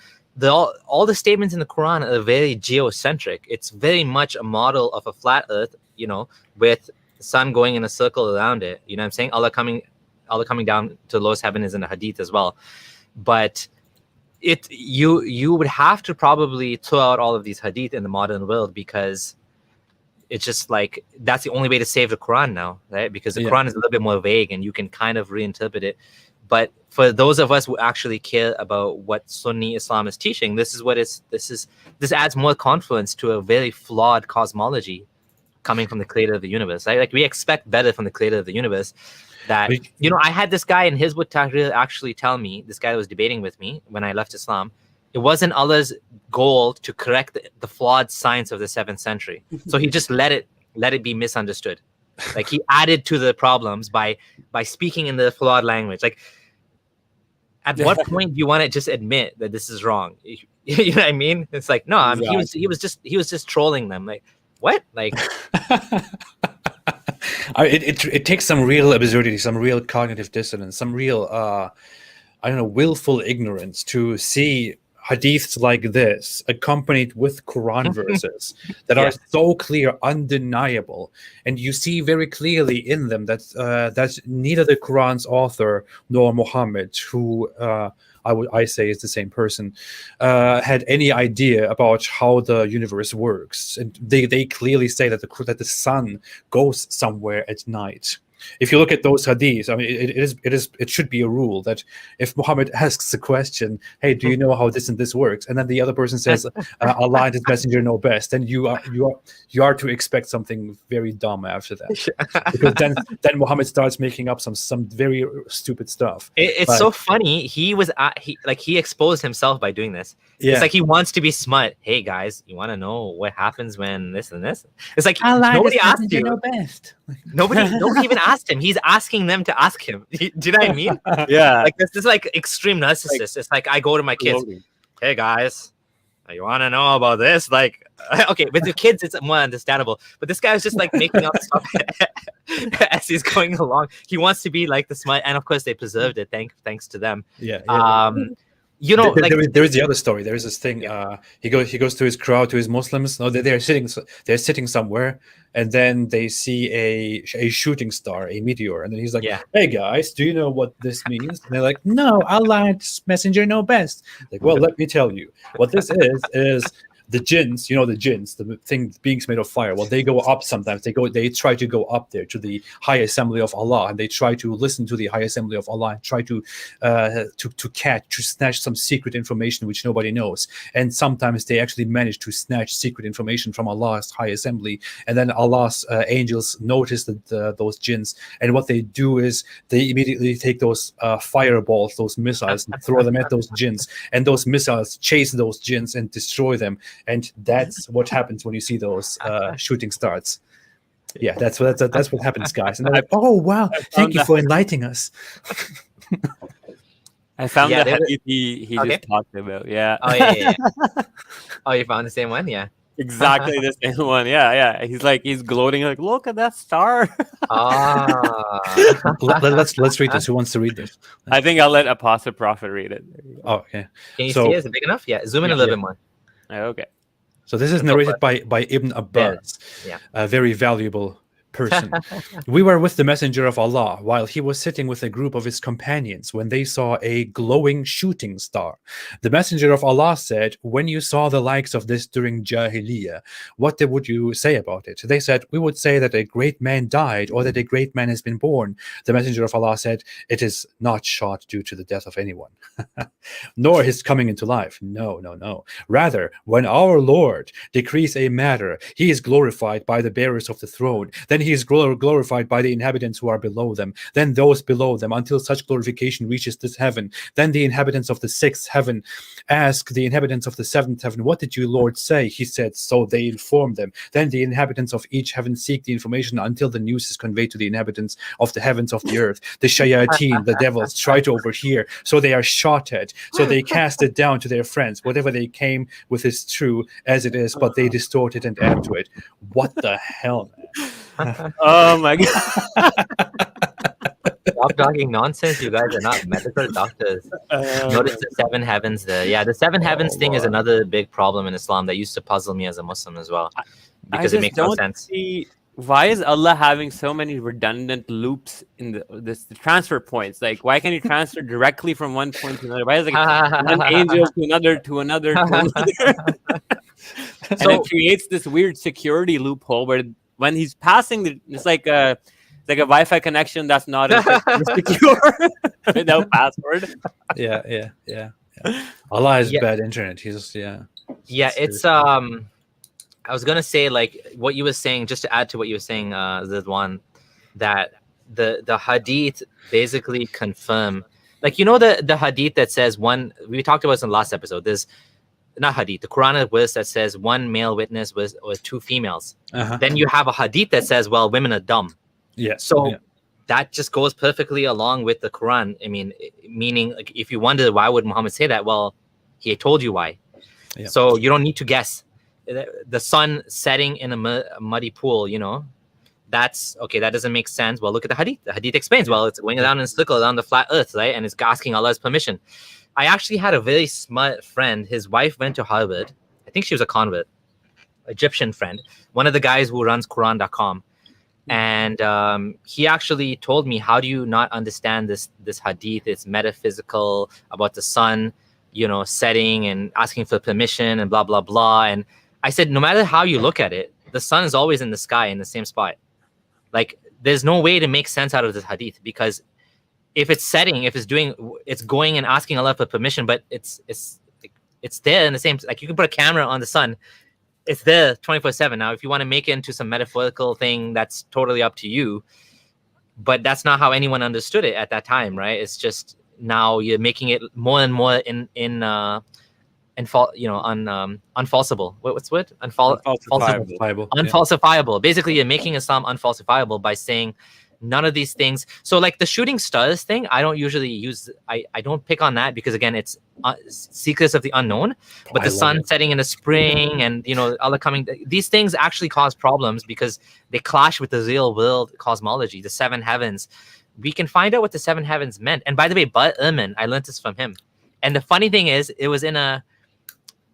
all the statements in the Quran are very geocentric. It's very much a model of a flat earth, you know, with the sun going in a circle around it. You know what I'm saying? Allah coming down to the lowest heaven is in the hadith as well. But you would have to probably throw out all of these hadith in the modern world, because it's just like that's the only way to save the Quran now, right? Because the Quran is a little bit more vague and you can kind of reinterpret it. But for those of us who actually care about what Sunni Islam is teaching, this adds more confluence to a very flawed cosmology coming from the creator of the universe, right? Like we expect better from the creator of the universe. That, you know, I had this guy in Hizb ut-Tahrir actually tell me, this guy was debating with me when I left Islam, it wasn't Allah's goal to correct the flawed science of the 7th century. So he just let it be misunderstood. Like he added to the problems by speaking in the flawed language. Like, at what point do you want to just admit that this is wrong? You know what I mean? It's like, no, exactly. he was just trolling them. Like, what? Like, it takes some real absurdity, some real cognitive dissonance, some real willful ignorance to see hadiths like this accompanied with Quran verses that are so clear, undeniable, and you see very clearly in them that neither the Quran's author nor Muhammad, who I say is the same person, had any idea about how the universe works. And they clearly say that the sun goes somewhere at night. If you look at those hadiths, I mean, it should be a rule that if Muhammad asks a question, hey, do you know how this and this works? And then the other person says, Allah and His Messenger know best, then you are to expect something very dumb after that, because then Muhammad starts making up some very stupid stuff. It's so funny. He exposed himself by doing this. Yeah. It's like he wants to be smart. Hey guys, you want to know what happens when this and this? It's like nobody asked you. Know best. Nobody even asked him. He's asking them to ask him. Do you know what I mean? Yeah. Like this is like extreme narcissist. It's like I go to my kids. Hey guys, you want to know about this? Like, okay, with the kids it's more understandable. But this guy is just like making up stuff as he's going along. He wants to be like the smart, and of course they preserved it. Thanks to them. Yeah. You know, there is the other story. There is this thing. He goes to his crowd, to his Muslims. No, they're sitting somewhere, and then they see a shooting star, a meteor, and then he's like, "Hey guys, do you know what this means?" And they're like, "No, Allah's Messenger know best." Like, well, let me tell you, what this is the jinns, the beings made of fire. Well, they go up sometimes. They try to go up there to the high assembly of Allah, and they try to listen to the high assembly of Allah and try to snatch some secret information which nobody knows. And sometimes they actually manage to snatch secret information from Allah's high assembly. And then Allah's angels notice that those jinns, and what they do is they immediately take those fireballs, those missiles, and throw them at those jinns. And those missiles chase those jinns and destroy them. And that's what happens when you see those shooting stars. Yeah, that's what happens, guys. And they're like, "Oh wow, thank you for enlightening us." I found the hadith he just talked about. Yeah. Oh yeah. Oh, you found the same one? Yeah. Exactly the same one. Yeah. He's gloating, like, look at that star. Let's read this. Who wants to read this? I think I'll let Apostate Prophet read it. Oh, okay. Can you see it? Is it big enough? Yeah. Zoom in a little bit more. Okay. So this is narrated by Ibn Abbas, a very valuable person. We were with the messenger of Allah while he was sitting with a group of his companions when they saw a glowing shooting star. The messenger of Allah said, when you saw the likes of this during Jahiliyyah, what would you say about it? They said, we would say that a great man died or that a great man has been born. The messenger of Allah said, it is not shot due to the death of anyone, nor his coming into life. No, no, no. Rather, when our Lord decrees a matter, he is glorified by the bearers of the throne. Then he is glorified by the inhabitants who are below them, then those below them, until such glorification reaches this heaven. Then the inhabitants of the sixth heaven ask the inhabitants of the seventh heaven, what did you, Lord, say? He said, so they inform them. Then the inhabitants of each heaven seek the information until the news is conveyed to the inhabitants of the heavens of the earth. The shayateen, the devils, try to overhear, so they are shot at, so they cast it down to their friends. Whatever they came with is true as it is, but they distort it and add to it. What the hell, man? Oh my god! Stop talking nonsense. You guys are not medical doctors. Notice the seven heavens there. Yeah, the seven heavens thing is another big problem in Islam that used to puzzle me as a Muslim as well, because it makes no sense. See, why is Allah having so many redundant loops in the transfer points? Like, why can't He transfer directly from one point to another? Why is it like one angel to another to another to another? And it creates this weird security loophole where when he's passing, it's like a Wi-Fi connection that's not secure without password. Yeah. Allah has bad internet. He's it's I was gonna say, like what you were saying, just to add to what you were saying, Zidwan, that the hadith basically confirm, like, you know, the hadith that says one, we talked about this in the last episode, there's not hadith, the Quran verse that says one male witness was two females. Then you have a hadith that says, well, women are dumb. That just goes perfectly along with the Quran. I mean, meaning, like, if you wonder why would Muhammad say that, well, he told you why. So you don't need to guess. The sun setting in a muddy pool, you know, that's okay. That doesn't make sense. Well, look at the hadith. The hadith explains, well, it's going down in a circle down the flat earth, right? And it's asking Allah's permission. I actually had a very smart friend. His wife went to Harvard. I think she was a convert, Egyptian friend, one of the guys who runs Quran.com. And he actually told me, how do you not understand this hadith? It's metaphysical about the sun, you know, setting and asking for permission and blah, blah, blah. And I said, no matter how you look at it, the sun is always in the sky in the same spot. Like, there's no way to make sense out of this hadith, because if it's setting, if it's going and asking Allah for permission, but it's there in the same, like, you can put a camera on the sun, it's there 24/7. Now, if you want to make it into some metaphorical thing, that's totally up to you. But that's not how anyone understood it at that time, right? It's just now you're making it more and more unfalsifiable. What's the word? Unfalsifiable. Yeah. Basically, you're making Islam unfalsifiable by saying none of these things. So, like the shooting stars thing, I don't usually use. I don't pick on that because, again, it's secrets of the unknown. But the sun setting in the spring, and, you know, Allah coming. These things actually cause problems because they clash with the real world cosmology, the seven heavens. We can find out what the seven heavens meant. And by the way, Bud Ehrman, I learned this from him. And the funny thing is, it was in a.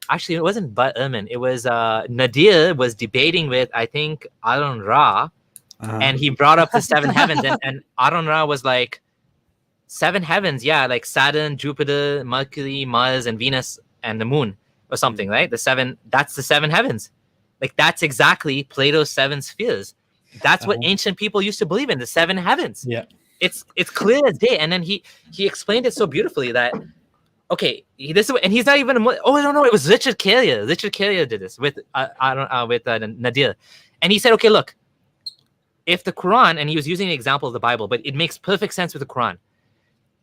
Actually, it wasn't Bud Ehrman. It was Nadir was debating with, I think, Arun Ra. And he brought up the seven heavens, and Arun Ra was like, seven heavens, yeah, like Saturn, Jupiter, Mercury, Mars, and Venus, and the moon, or something, right? That's the seven heavens. Like, that's exactly Plato's seven spheres. That's what ancient people used to believe in, the seven heavens. Yeah. It's clear as day. And then he explained it so beautifully that, okay, and he's not even no, it was Richard Carrier. Richard Carrier did this with Nadir. And he said, okay, look, if the Quran, and he was using the example of the Bible, but it makes perfect sense with the Quran.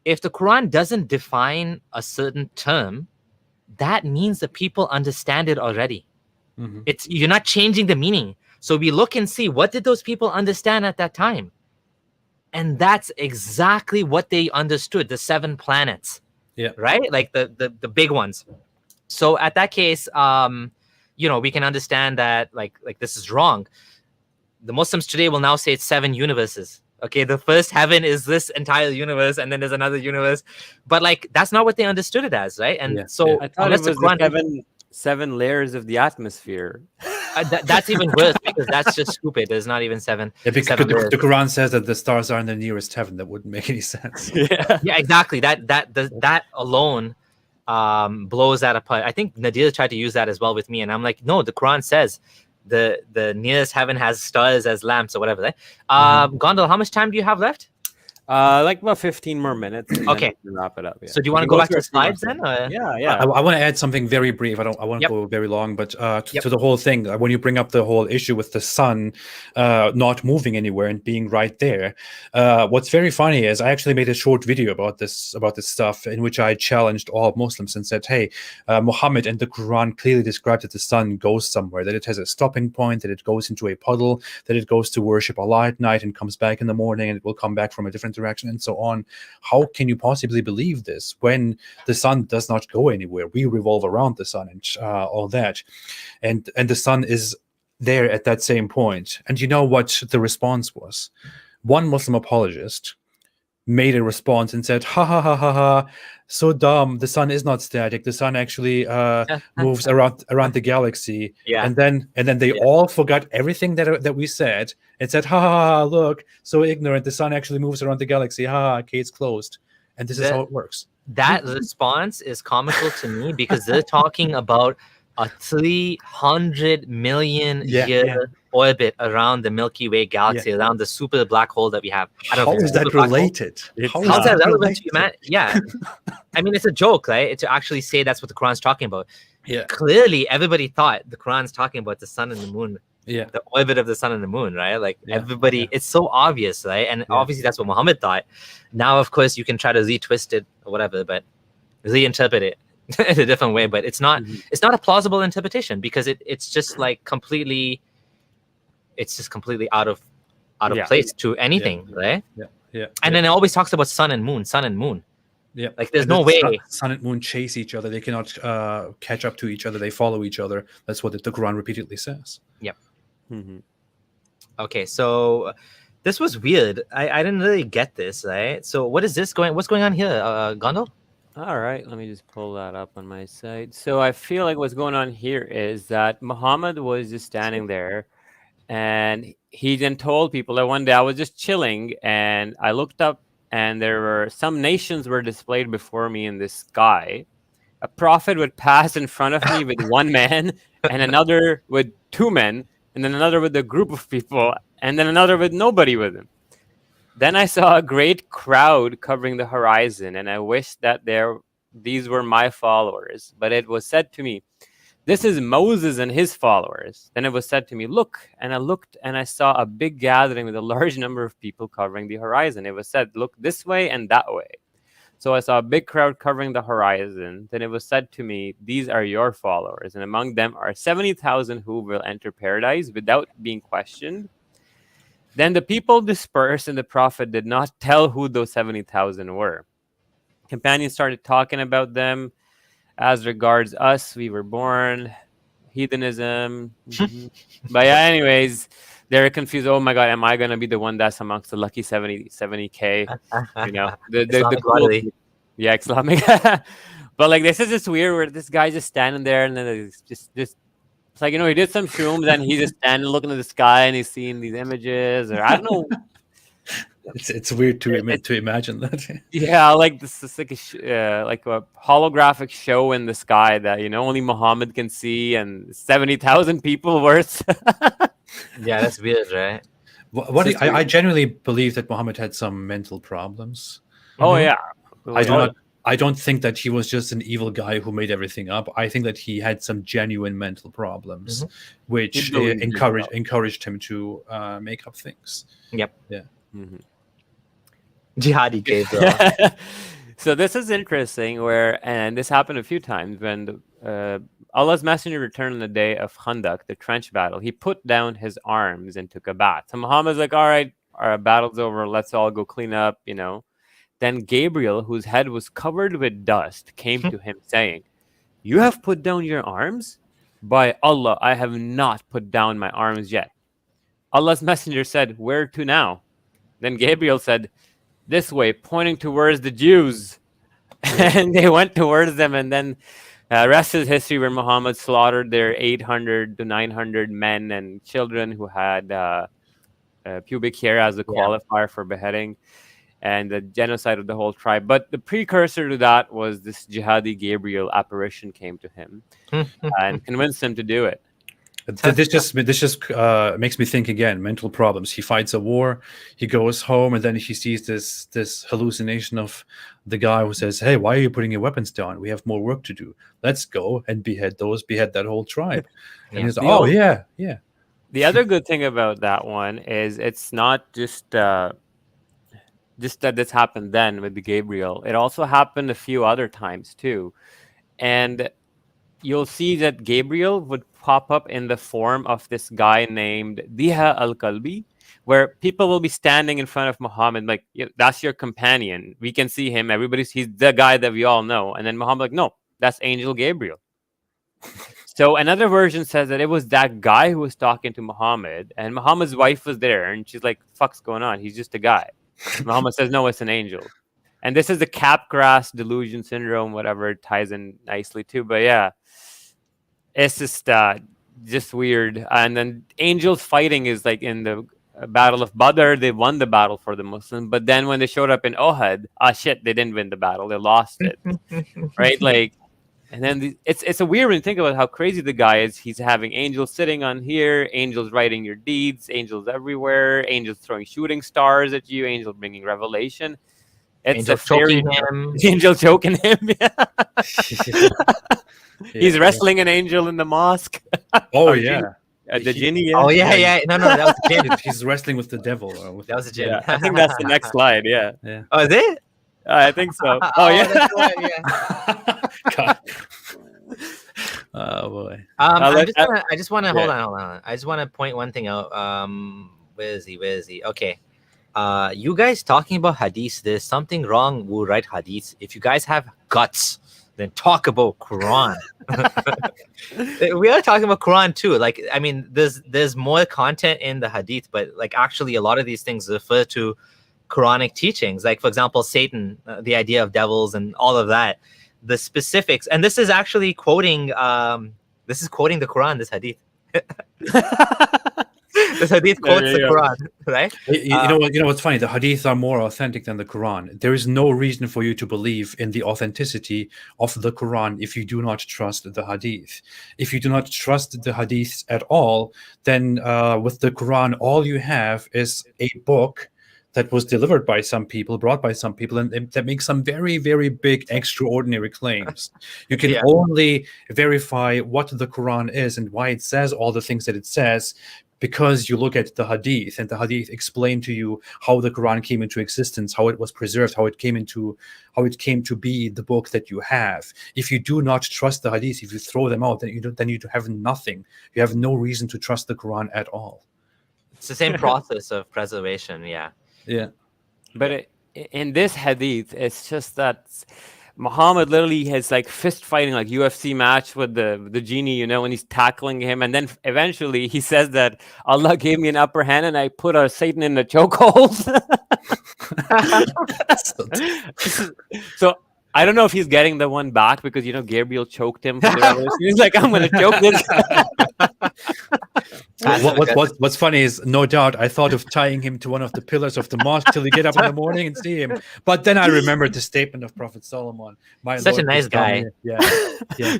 If the Quran doesn't define a certain term, that means that people understand it already. You're not changing the meaning. So we look and see, what did those people understand at that time? And that's exactly what they understood, the seven planets. Yeah. Right? Like the big ones. So at that case, we can understand that like this is wrong. The Muslims today will now say it's seven universes. Okay, the first heaven is this entire universe, and then there's another universe. But like, that's not what they understood it as, right? And so I thought it was 7 layers of the atmosphere. That's even worse because that's just stupid. There's not even seven. Yeah, because seven layers. the Quran says that the stars are in the nearest heaven. That wouldn't make any sense. Yeah. Yeah, exactly. That alone blows that apart. I think Nadir tried to use that as well with me, and I'm like, no, the Quran says the nearest heaven has stars as lamps or whatever. Right? Gondal, how much time do you have left? Like about 15 more minutes. And Okay. then we can wrap it up. Yeah. So do you want to We go back to through the a few more slides then? things. Or? Yeah. I want to add something very brief. I want to go very long, but to the whole thing, when you bring up the whole issue with the sun not moving anywhere and being right there, what's very funny is I actually made a short video about this stuff in which I challenged all Muslims and said, hey, Muhammad and the Quran clearly described that the sun goes somewhere, that it has a stopping point, that it goes into a puddle, that it goes to worship Allah at night and comes back in the morning, and it will come back from a different direction, and so on. How can you possibly believe this when the sun does not go anywhere? We revolve around the sun and all that, and the sun is there at that same point. And you know what the response was? One Muslim apologist made a response and said, ha ha ha ha ha, so dumb, the sun is not static, the sun actually moves around the galaxy. And then they all forgot everything that we said and said, ha ha ha, look, so ignorant, the sun actually moves around the galaxy, ha, case closed. And this is how it works. That response is comical to me because they're talking about a 300 million year orbit around the Milky Way galaxy, around the super black hole that we have. How is that related? How is that relevant to humanity? Yeah. I mean, it's a joke, right? To actually say that's what the Quran's talking about. Yeah. Clearly, everybody thought the Quran's talking about the sun and the moon. Yeah. The orbit of the sun and the moon, right? Like everybody, it's so obvious, right? And obviously that's what Muhammad thought. Now, of course, you can try to retwist it or whatever, but reinterpret it in a different way. But it's not it's not a plausible interpretation because it's just like completely out of place to anything, right? Yeah. And then it always talks about sun and moon. Yeah, like there's no way sun and moon chase each other. They cannot catch up to each other. They follow each other. That's what the Quran repeatedly says. Yep. Okay, so this was weird. I didn't really get this, right? So what's going on here, Gondal? All right, let me just pull that up on my side. So I feel like what's going on here is that Muhammad was just standing there, and he then told people that one day I was just chilling, and I looked up, and there were some nations were displayed before me in the sky. A prophet would pass in front of me with one man, and another with two men, and then another with a group of people, and then another with nobody with him. Then I saw a great crowd covering the horizon, and I wished that these were my followers. But it was said to me, this is Moses and his followers. Then it was said to me, look, and I looked, and I saw a big gathering with a large number of people covering the horizon. It was said, look this way and that way. So I saw a big crowd covering the horizon. Then it was said to me, these are your followers, and among them are 70,000 who will enter paradise without being questioned. Then the people dispersed, and the prophet did not tell who those 70,000 were. Companions started talking about them. As regards us, we were born, heathenism. But yeah, anyways, they're confused. Oh my God, am I going to be the one that's amongst the lucky 70K? You know, the cool, yeah, Islamic. But like, this is just weird where this guy's just standing there, and then it's just it's like, you know, he did some shrooms, and he's just standing looking at the sky, and he's seeing these images, or I don't know. It's weird to imagine that. Yeah, like this is like a holographic show in the sky that, you know, only Muhammad can see, and 70,000 people worth. Yeah, that's weird, right? I genuinely believe that Muhammad had some mental problems. Oh yeah, I don't think that he was just an evil guy who made everything up. I think that he had some genuine mental problems, which encouraged him to make up things. Yep. Yeah. Jihadi Gabriel. So this is interesting and this happened a few times when Allah's messenger returned on the day of Khandak, the trench battle. He put down his arms and took a bath. So Muhammad's like, all right, our battle's over. Let's all go clean up, you know. Then Gabriel, whose head was covered with dust, came to him saying, you have put down your arms? By Allah, I have not put down my arms yet. Allah's messenger said, where to now? Then Gabriel said, this way, pointing towards the Jews. And they went towards them, and then Rest is history, where Muhammad slaughtered their 800 to 900 men and children who had pubic hair as a qualifier for beheading, and the genocide of the whole tribe. But the precursor to that was this jihadi Gabriel apparition came to him and convinced him to do it. This just makes me think again. Mental problems. He fights a war. He goes home, and then he sees this hallucination of the guy who says, "Hey, why are you putting your weapons down? We have more work to do. Let's go and behead that whole tribe." And he's like, "Oh yeah." The other good thing about that one is it's not just that this happened then with the Gabriel. It also happened a few other times too, and you'll see that Gabriel would pop up in the form of this guy named Diha al-Kalbi, where people will be standing in front of Muhammad like, that's your companion. We can see him. He's the guy that we all know. And then Muhammad like, no, that's Angel Gabriel. So another version says that it was that guy who was talking to Muhammad, and Muhammad's wife was there, and she's like, fuck's going on? He's just a guy. Muhammad says, no, it's an angel. And this is the Capgras delusion syndrome, whatever, it ties in nicely too. But yeah, it's just weird. And then angels fighting is like in the Battle of Badr, they won the battle for the Muslims. But then when they showed up in Ohad, shit, they didn't win the battle. They lost it. Right? Like, and then it's a weird when you think about how crazy the guy is. He's having angels sitting on here, angels writing your deeds, angels everywhere, angels throwing shooting stars at you, angels bringing revelation. It's angel choking him. Angel choking him. Yeah. He's wrestling an angel in the mosque. Oh yeah. The genie. Oh yeah. No, that was the jinn. He's wrestling with the devil. That was a jinn. Yeah, I think that's the next slide. Yeah. Oh, is it? I think so. Oh yeah. That's right, yeah. God. Oh boy. I just want to hold on. I just want to point one thing out. Where is he? Okay. You guys talking about hadith? There's something wrong. We'll write hadith. If you guys have guts, then talk about Quran. We are talking about Quran too. Like, I mean, there's more content in the hadith, but like actually a lot of these things refer to Quranic teachings. Like, for example, Satan, the idea of devils and all of that, the specifics. And this is actually quoting the Quran, this hadith. This hadith quotes the Quran, right? You know what's funny? The hadith are more authentic than the Quran. There is no reason for you to believe in the authenticity of the Quran if you do not trust the hadith. If you do not trust the hadith at all, then with the Quran, all you have is a book that was delivered by some people, brought by some people, and that makes some very, very big, extraordinary claims. You can only verify what the Quran is and why it says all the things that it says because you look at the hadith, and the hadith explain to you how the Quran came into existence, how it was preserved, how it came to be the book that you have. If you do not trust the hadith, if you throw them out, then you have nothing. You have no reason to trust the Quran at all. It's the same process of preservation. Yeah. But in this hadith, it's just that Muhammad literally has like fist fighting, like UFC match with the genie, and he's tackling him. And then eventually he says that Allah gave me an upper hand and I put Satan in the chokehold. So I don't know if he's getting the one back because, Gabriel choked him. He's like, I'm going to choke this guy. What's funny is, no doubt, I thought of tying him to one of the pillars of the mosque till we get up in the morning and see him. But then I remembered the statement of Prophet Solomon. Such a nice guy. Yeah.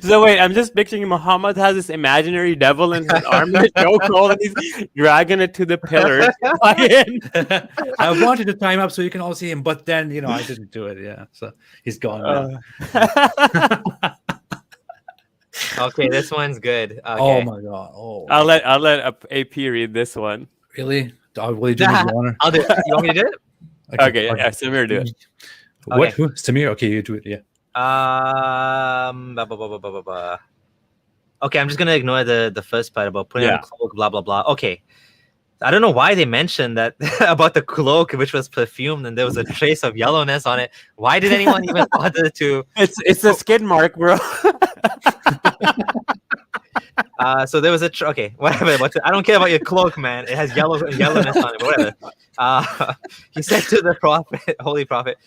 So wait, I'm just picturing Muhammad has this imaginary devil in his arm in a chokehold and he's dragging it to the pillars. I wanted to tie him up so you can all see him, but then, I didn't do it. Yeah. So he's gone now. Okay, this one's good. Okay. Oh my god! Oh, I'll let AP read this one. Really? Will you do me the honor? I'll do it. You want me to do it? Okay, yeah, Samir, do it. What? Okay. Who? Samir? Okay, you do it. Yeah. Okay, I'm just gonna ignore the first part about putting on a cloak, blah blah blah. Okay, I don't know why they mentioned that about the cloak, which was perfumed, and there was a trace of yellowness on it. Why did anyone even bother to? It's a skid mark, bro. So there was okay, whatever. I don't care about your cloak, man. It has yellowness on it, whatever. He said to the prophet, holy prophet,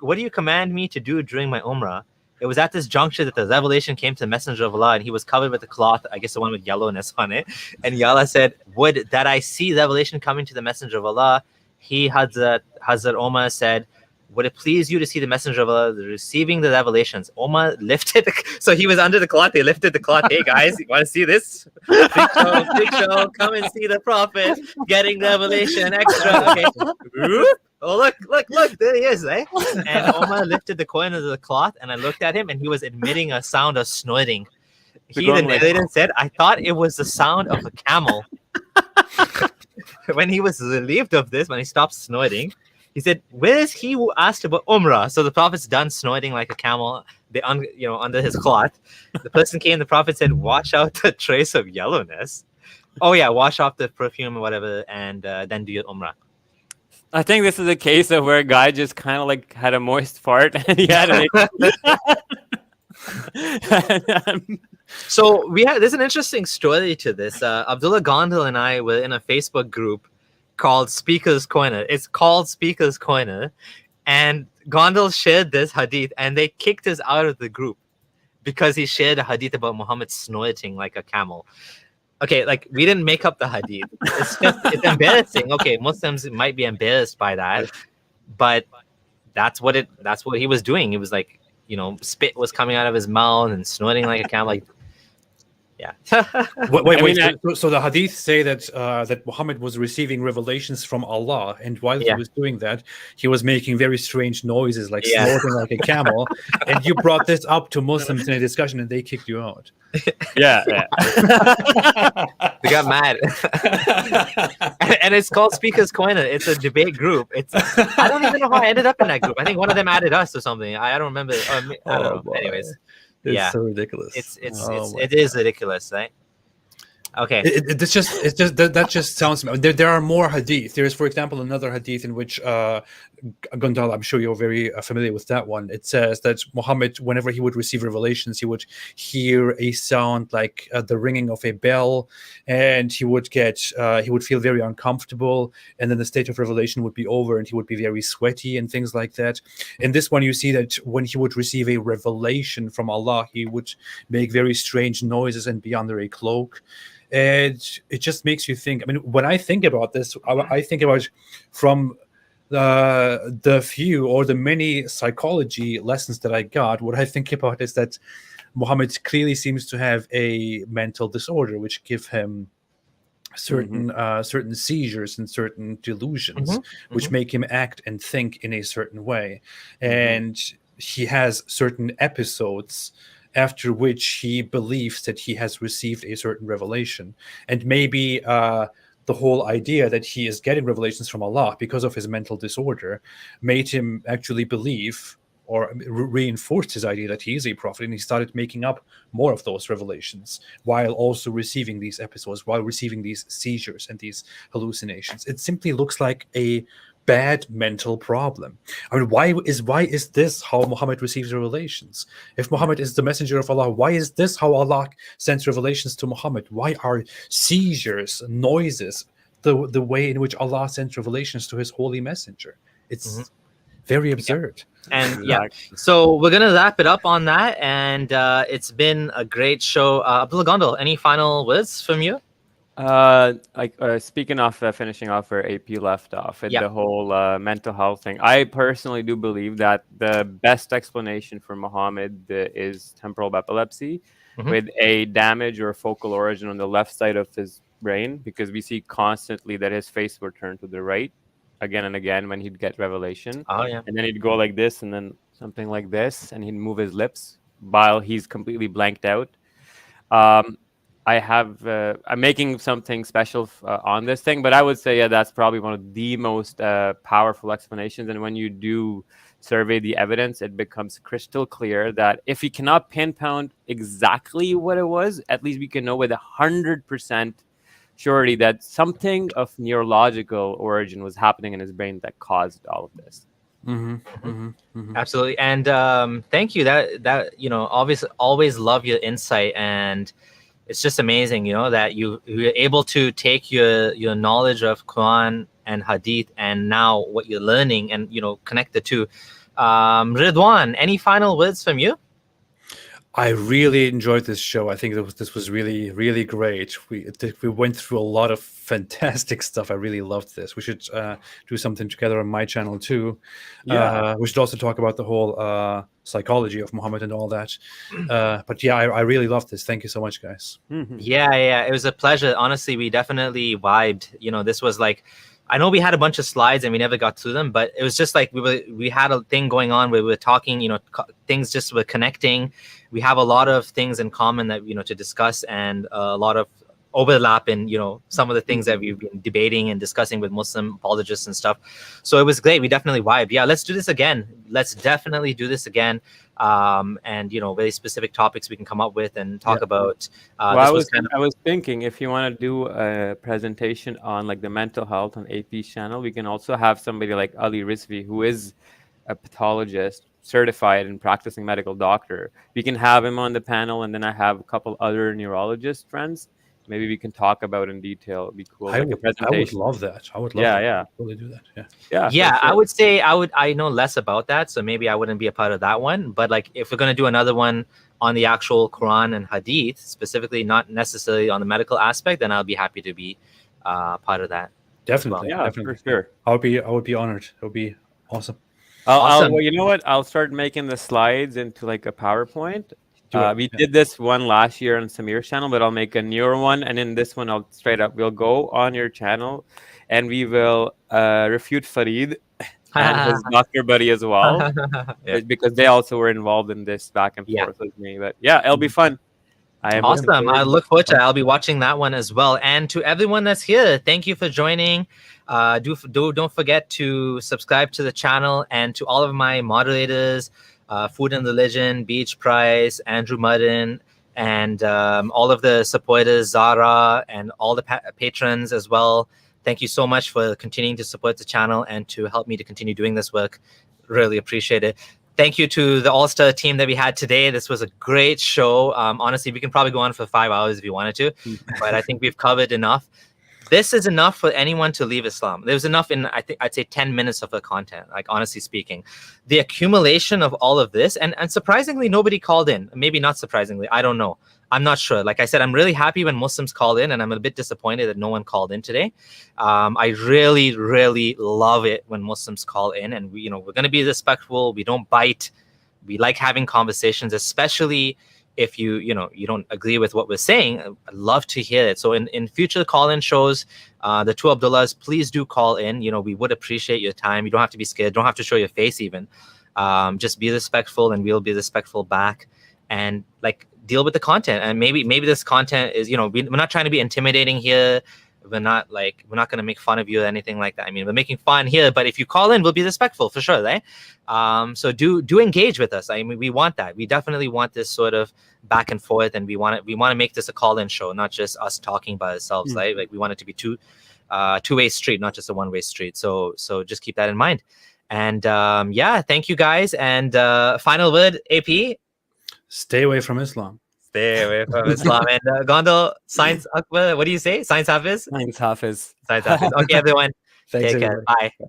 what do you command me to do during my umrah? it was at this juncture that the revelation came to the messenger of Allah, and he was covered with a cloth, I guess the one with yellowness on it. And Allah said, would that I see revelation coming to the messenger of Allah. Hazrat Omar said, would it please you to see the messenger of Allah receiving the revelations? Omar lifted, so he was under the cloth. They lifted the cloth. Hey guys, you want to see this? Big show, come and see the prophet getting revelation extra. Okay. Oh look, there he is, eh? And Omar lifted the corner of the cloth, and I looked at him, and he was emitting a sound of snorting. The narrator said, I thought it was the sound of a camel. When he was relieved of this, when he stopped snorting, he said, where is he who asked about Umrah? So the prophet's done snorting like a camel, under his cloth. The person came, the prophet said, wash out the trace of yellowness. Oh yeah, wash off the perfume or whatever, and then do your Umrah. I think this is a case of where a guy just kind of like had a moist fart and he had So there's an interesting story to this. Abdullah Gondal and I were in a Facebook group called Speaker's Corner. It's called Speaker's Corner, and Gondal shared this hadith, and they kicked us out of the group because he shared a hadith about Muhammad snorting like a camel. Okay, like we didn't make up the hadith. It's embarrassing. Okay, Muslims might be embarrassed by that, but that's what he was doing. It was like, spit was coming out of his mouth and snorting like a camel. Like, yeah. Wait. So the hadith say that that Muhammad was receiving revelations from Allah, and while he was doing that, he was making very strange noises, like snorting like a camel. And you brought this up to Muslims in a discussion, and they kicked you out. Yeah. They got mad. And it's called Speaker's Corner. It's a debate group. I don't even know how I ended up in that group. I think one of them added us or something. I don't remember. I don't know. Boy. Anyways. It's so ridiculous. It is ridiculous, right? Okay. That just sounds. There are more hadith. There is, for example, another hadith in which Gondal, I'm sure you're very familiar with that one. It says that Muhammad, whenever he would receive revelations, he would hear a sound like the ringing of a bell, and he would feel very uncomfortable, and then the state of revelation would be over, and he would be very sweaty and things like that. In this one, you see that when he would receive a revelation from Allah, he would make very strange noises and be under a cloak. And it just makes you think. I mean, when I think about this, I think about from the few or the many psychology lessons that I got. What I think about is that Muhammad clearly seems to have a mental disorder, which give him certain seizures and certain delusions, which make him act and think in a certain way. And he has certain episodes after which he believes that he has received a certain revelation. And maybe the whole idea that he is getting revelations from Allah because of his mental disorder made him actually believe or reinforced his idea that he is a prophet, and he started making up more of those revelations while also receiving these episodes, while receiving these seizures and these hallucinations. It simply looks like a bad mental problem. I mean, why is this how Muhammad receives revelations? If Muhammad is the messenger of Allah, why is this how Allah sends revelations to Muhammad? Why are seizures, noises, the way in which Allah sends revelations to his holy messenger? It's very absurd. And so we're gonna wrap it up on that, and it's been a great show. Abdullah Gondal, any final words from you? Speaking of finishing off where AP left off, the whole mental health thing, I personally do believe that the best explanation for Muhammad is temporal epilepsy with a damage or focal origin on the left side of his brain, because we see constantly that his face would turn to the right again and again when he'd get revelation. And then he'd go like this and then something like this, and he'd move his lips while he's completely blanked out. I'm making something special on this thing, but I would say, that's probably one of the most powerful explanations. And when you do survey the evidence, it becomes crystal clear that if we cannot pinpoint exactly what it was, at least we can know with 100% surety that something of neurological origin was happening in his brain that caused all of this. Absolutely. And thank you. That obviously always love your insight, and it's just amazing, that you're able to take your knowledge of Quran and Hadith and now what you're learning and, connect the two. Ridwan, any final words from you? I really enjoyed this show. I think this was really, really great. We went through a lot of fantastic stuff. I really loved this. We should do something together on my channel too. Yeah. We should also talk about the whole psychology of Muhammad and all that. But yeah, I really loved this. Thank you so much, guys. Yeah, it was a pleasure. Honestly, we definitely vibed. This was like, I know we had a bunch of slides and we never got through them, but it was just like we had a thing going on where we were talking, things just were connecting. We have a lot of things in common that, to discuss, and a lot of overlap in, some of the things that we've been debating and discussing with Muslim apologists and stuff. So it was great. We definitely vibed. Yeah, let's do this again. Let's definitely do this again. And very specific topics we can come up with and talk about. I was thinking, if you want to do a presentation on like the mental health on AP's channel, we can also have somebody like Ali Rizvi, who is a pathologist, certified and practicing medical doctor. We can have him on the panel, and then I have a couple other neurologist friends. Maybe we can talk about in detail. It'd be cool. I would love that. I would love to really do that. Yeah, sure. I would say I know less about that, so maybe I wouldn't be a part of that one. But like, if we're going to do another one on the actual Quran and Hadith, specifically, not necessarily on the medical aspect, then I'll be happy to be part of that. Definitely. Yeah, definitely. for sure. I would be honored. It would be awesome. Well, you know what? I'll start making the slides into like a PowerPoint. We did this one last year on Samir's channel, but I'll make a newer one. And in this one, we'll go on your channel and we will refute Farid and his doctor buddy as well, because they also were involved in this back and forth with me. But yeah, it'll be fun. Awesome. I look forward to it. I'll be watching that one as well. And to everyone that's here, thank you for joining. Don't forget to subscribe to the channel, and to all of my moderators, Food and Religion, Beach Price, Andrew Mudden, and all of the supporters, Zara, and all the patrons as well. Thank you so much for continuing to support the channel and to help me to continue doing this work. Really appreciate it. Thank you to the All-Star team that we had today. This was a great show. Honestly, we can probably go on for 5 hours if you wanted to, but I think we've covered enough. This is enough for anyone to leave Islam. There's enough in, I'd say 10 minutes of the content, like honestly speaking. The accumulation of all of this, and surprisingly, nobody called in. Maybe not surprisingly, I don't know. I'm not sure. Like I said, I'm really happy when Muslims call in, and I'm a bit disappointed that no one called in today. I really, really love it when Muslims call in, and we're going to be respectful. We don't bite. We like having conversations, especially if you don't agree with what we're saying. I'd love to hear it. So in future call-in shows, the two Abdullahs, please do call in. We would appreciate your time. You don't have to be scared. Don't have to show your face even. Just be respectful, and we'll be respectful back. And like, deal with the content. And maybe this content is, we're not trying to be intimidating here. We're not going to make fun of you or anything like that. I mean, we're making fun here, but if you call in, we'll be respectful for sure, right? So do engage with us. I mean, we want that. We definitely want this sort of back and forth, and we want to make this a call-in show, not just us talking by ourselves, right? Like, we want it to be two-way street, not just a one-way street. So just keep that in mind. And thank you guys. And final word, AP. Stay away from Islam. Stay away from Islam. And Gondal, Science Akbar, what do you say? Science Hafiz? Science Hafiz. Science Hafiz. Okay, everyone. Thanks, Take care. everybody. Bye.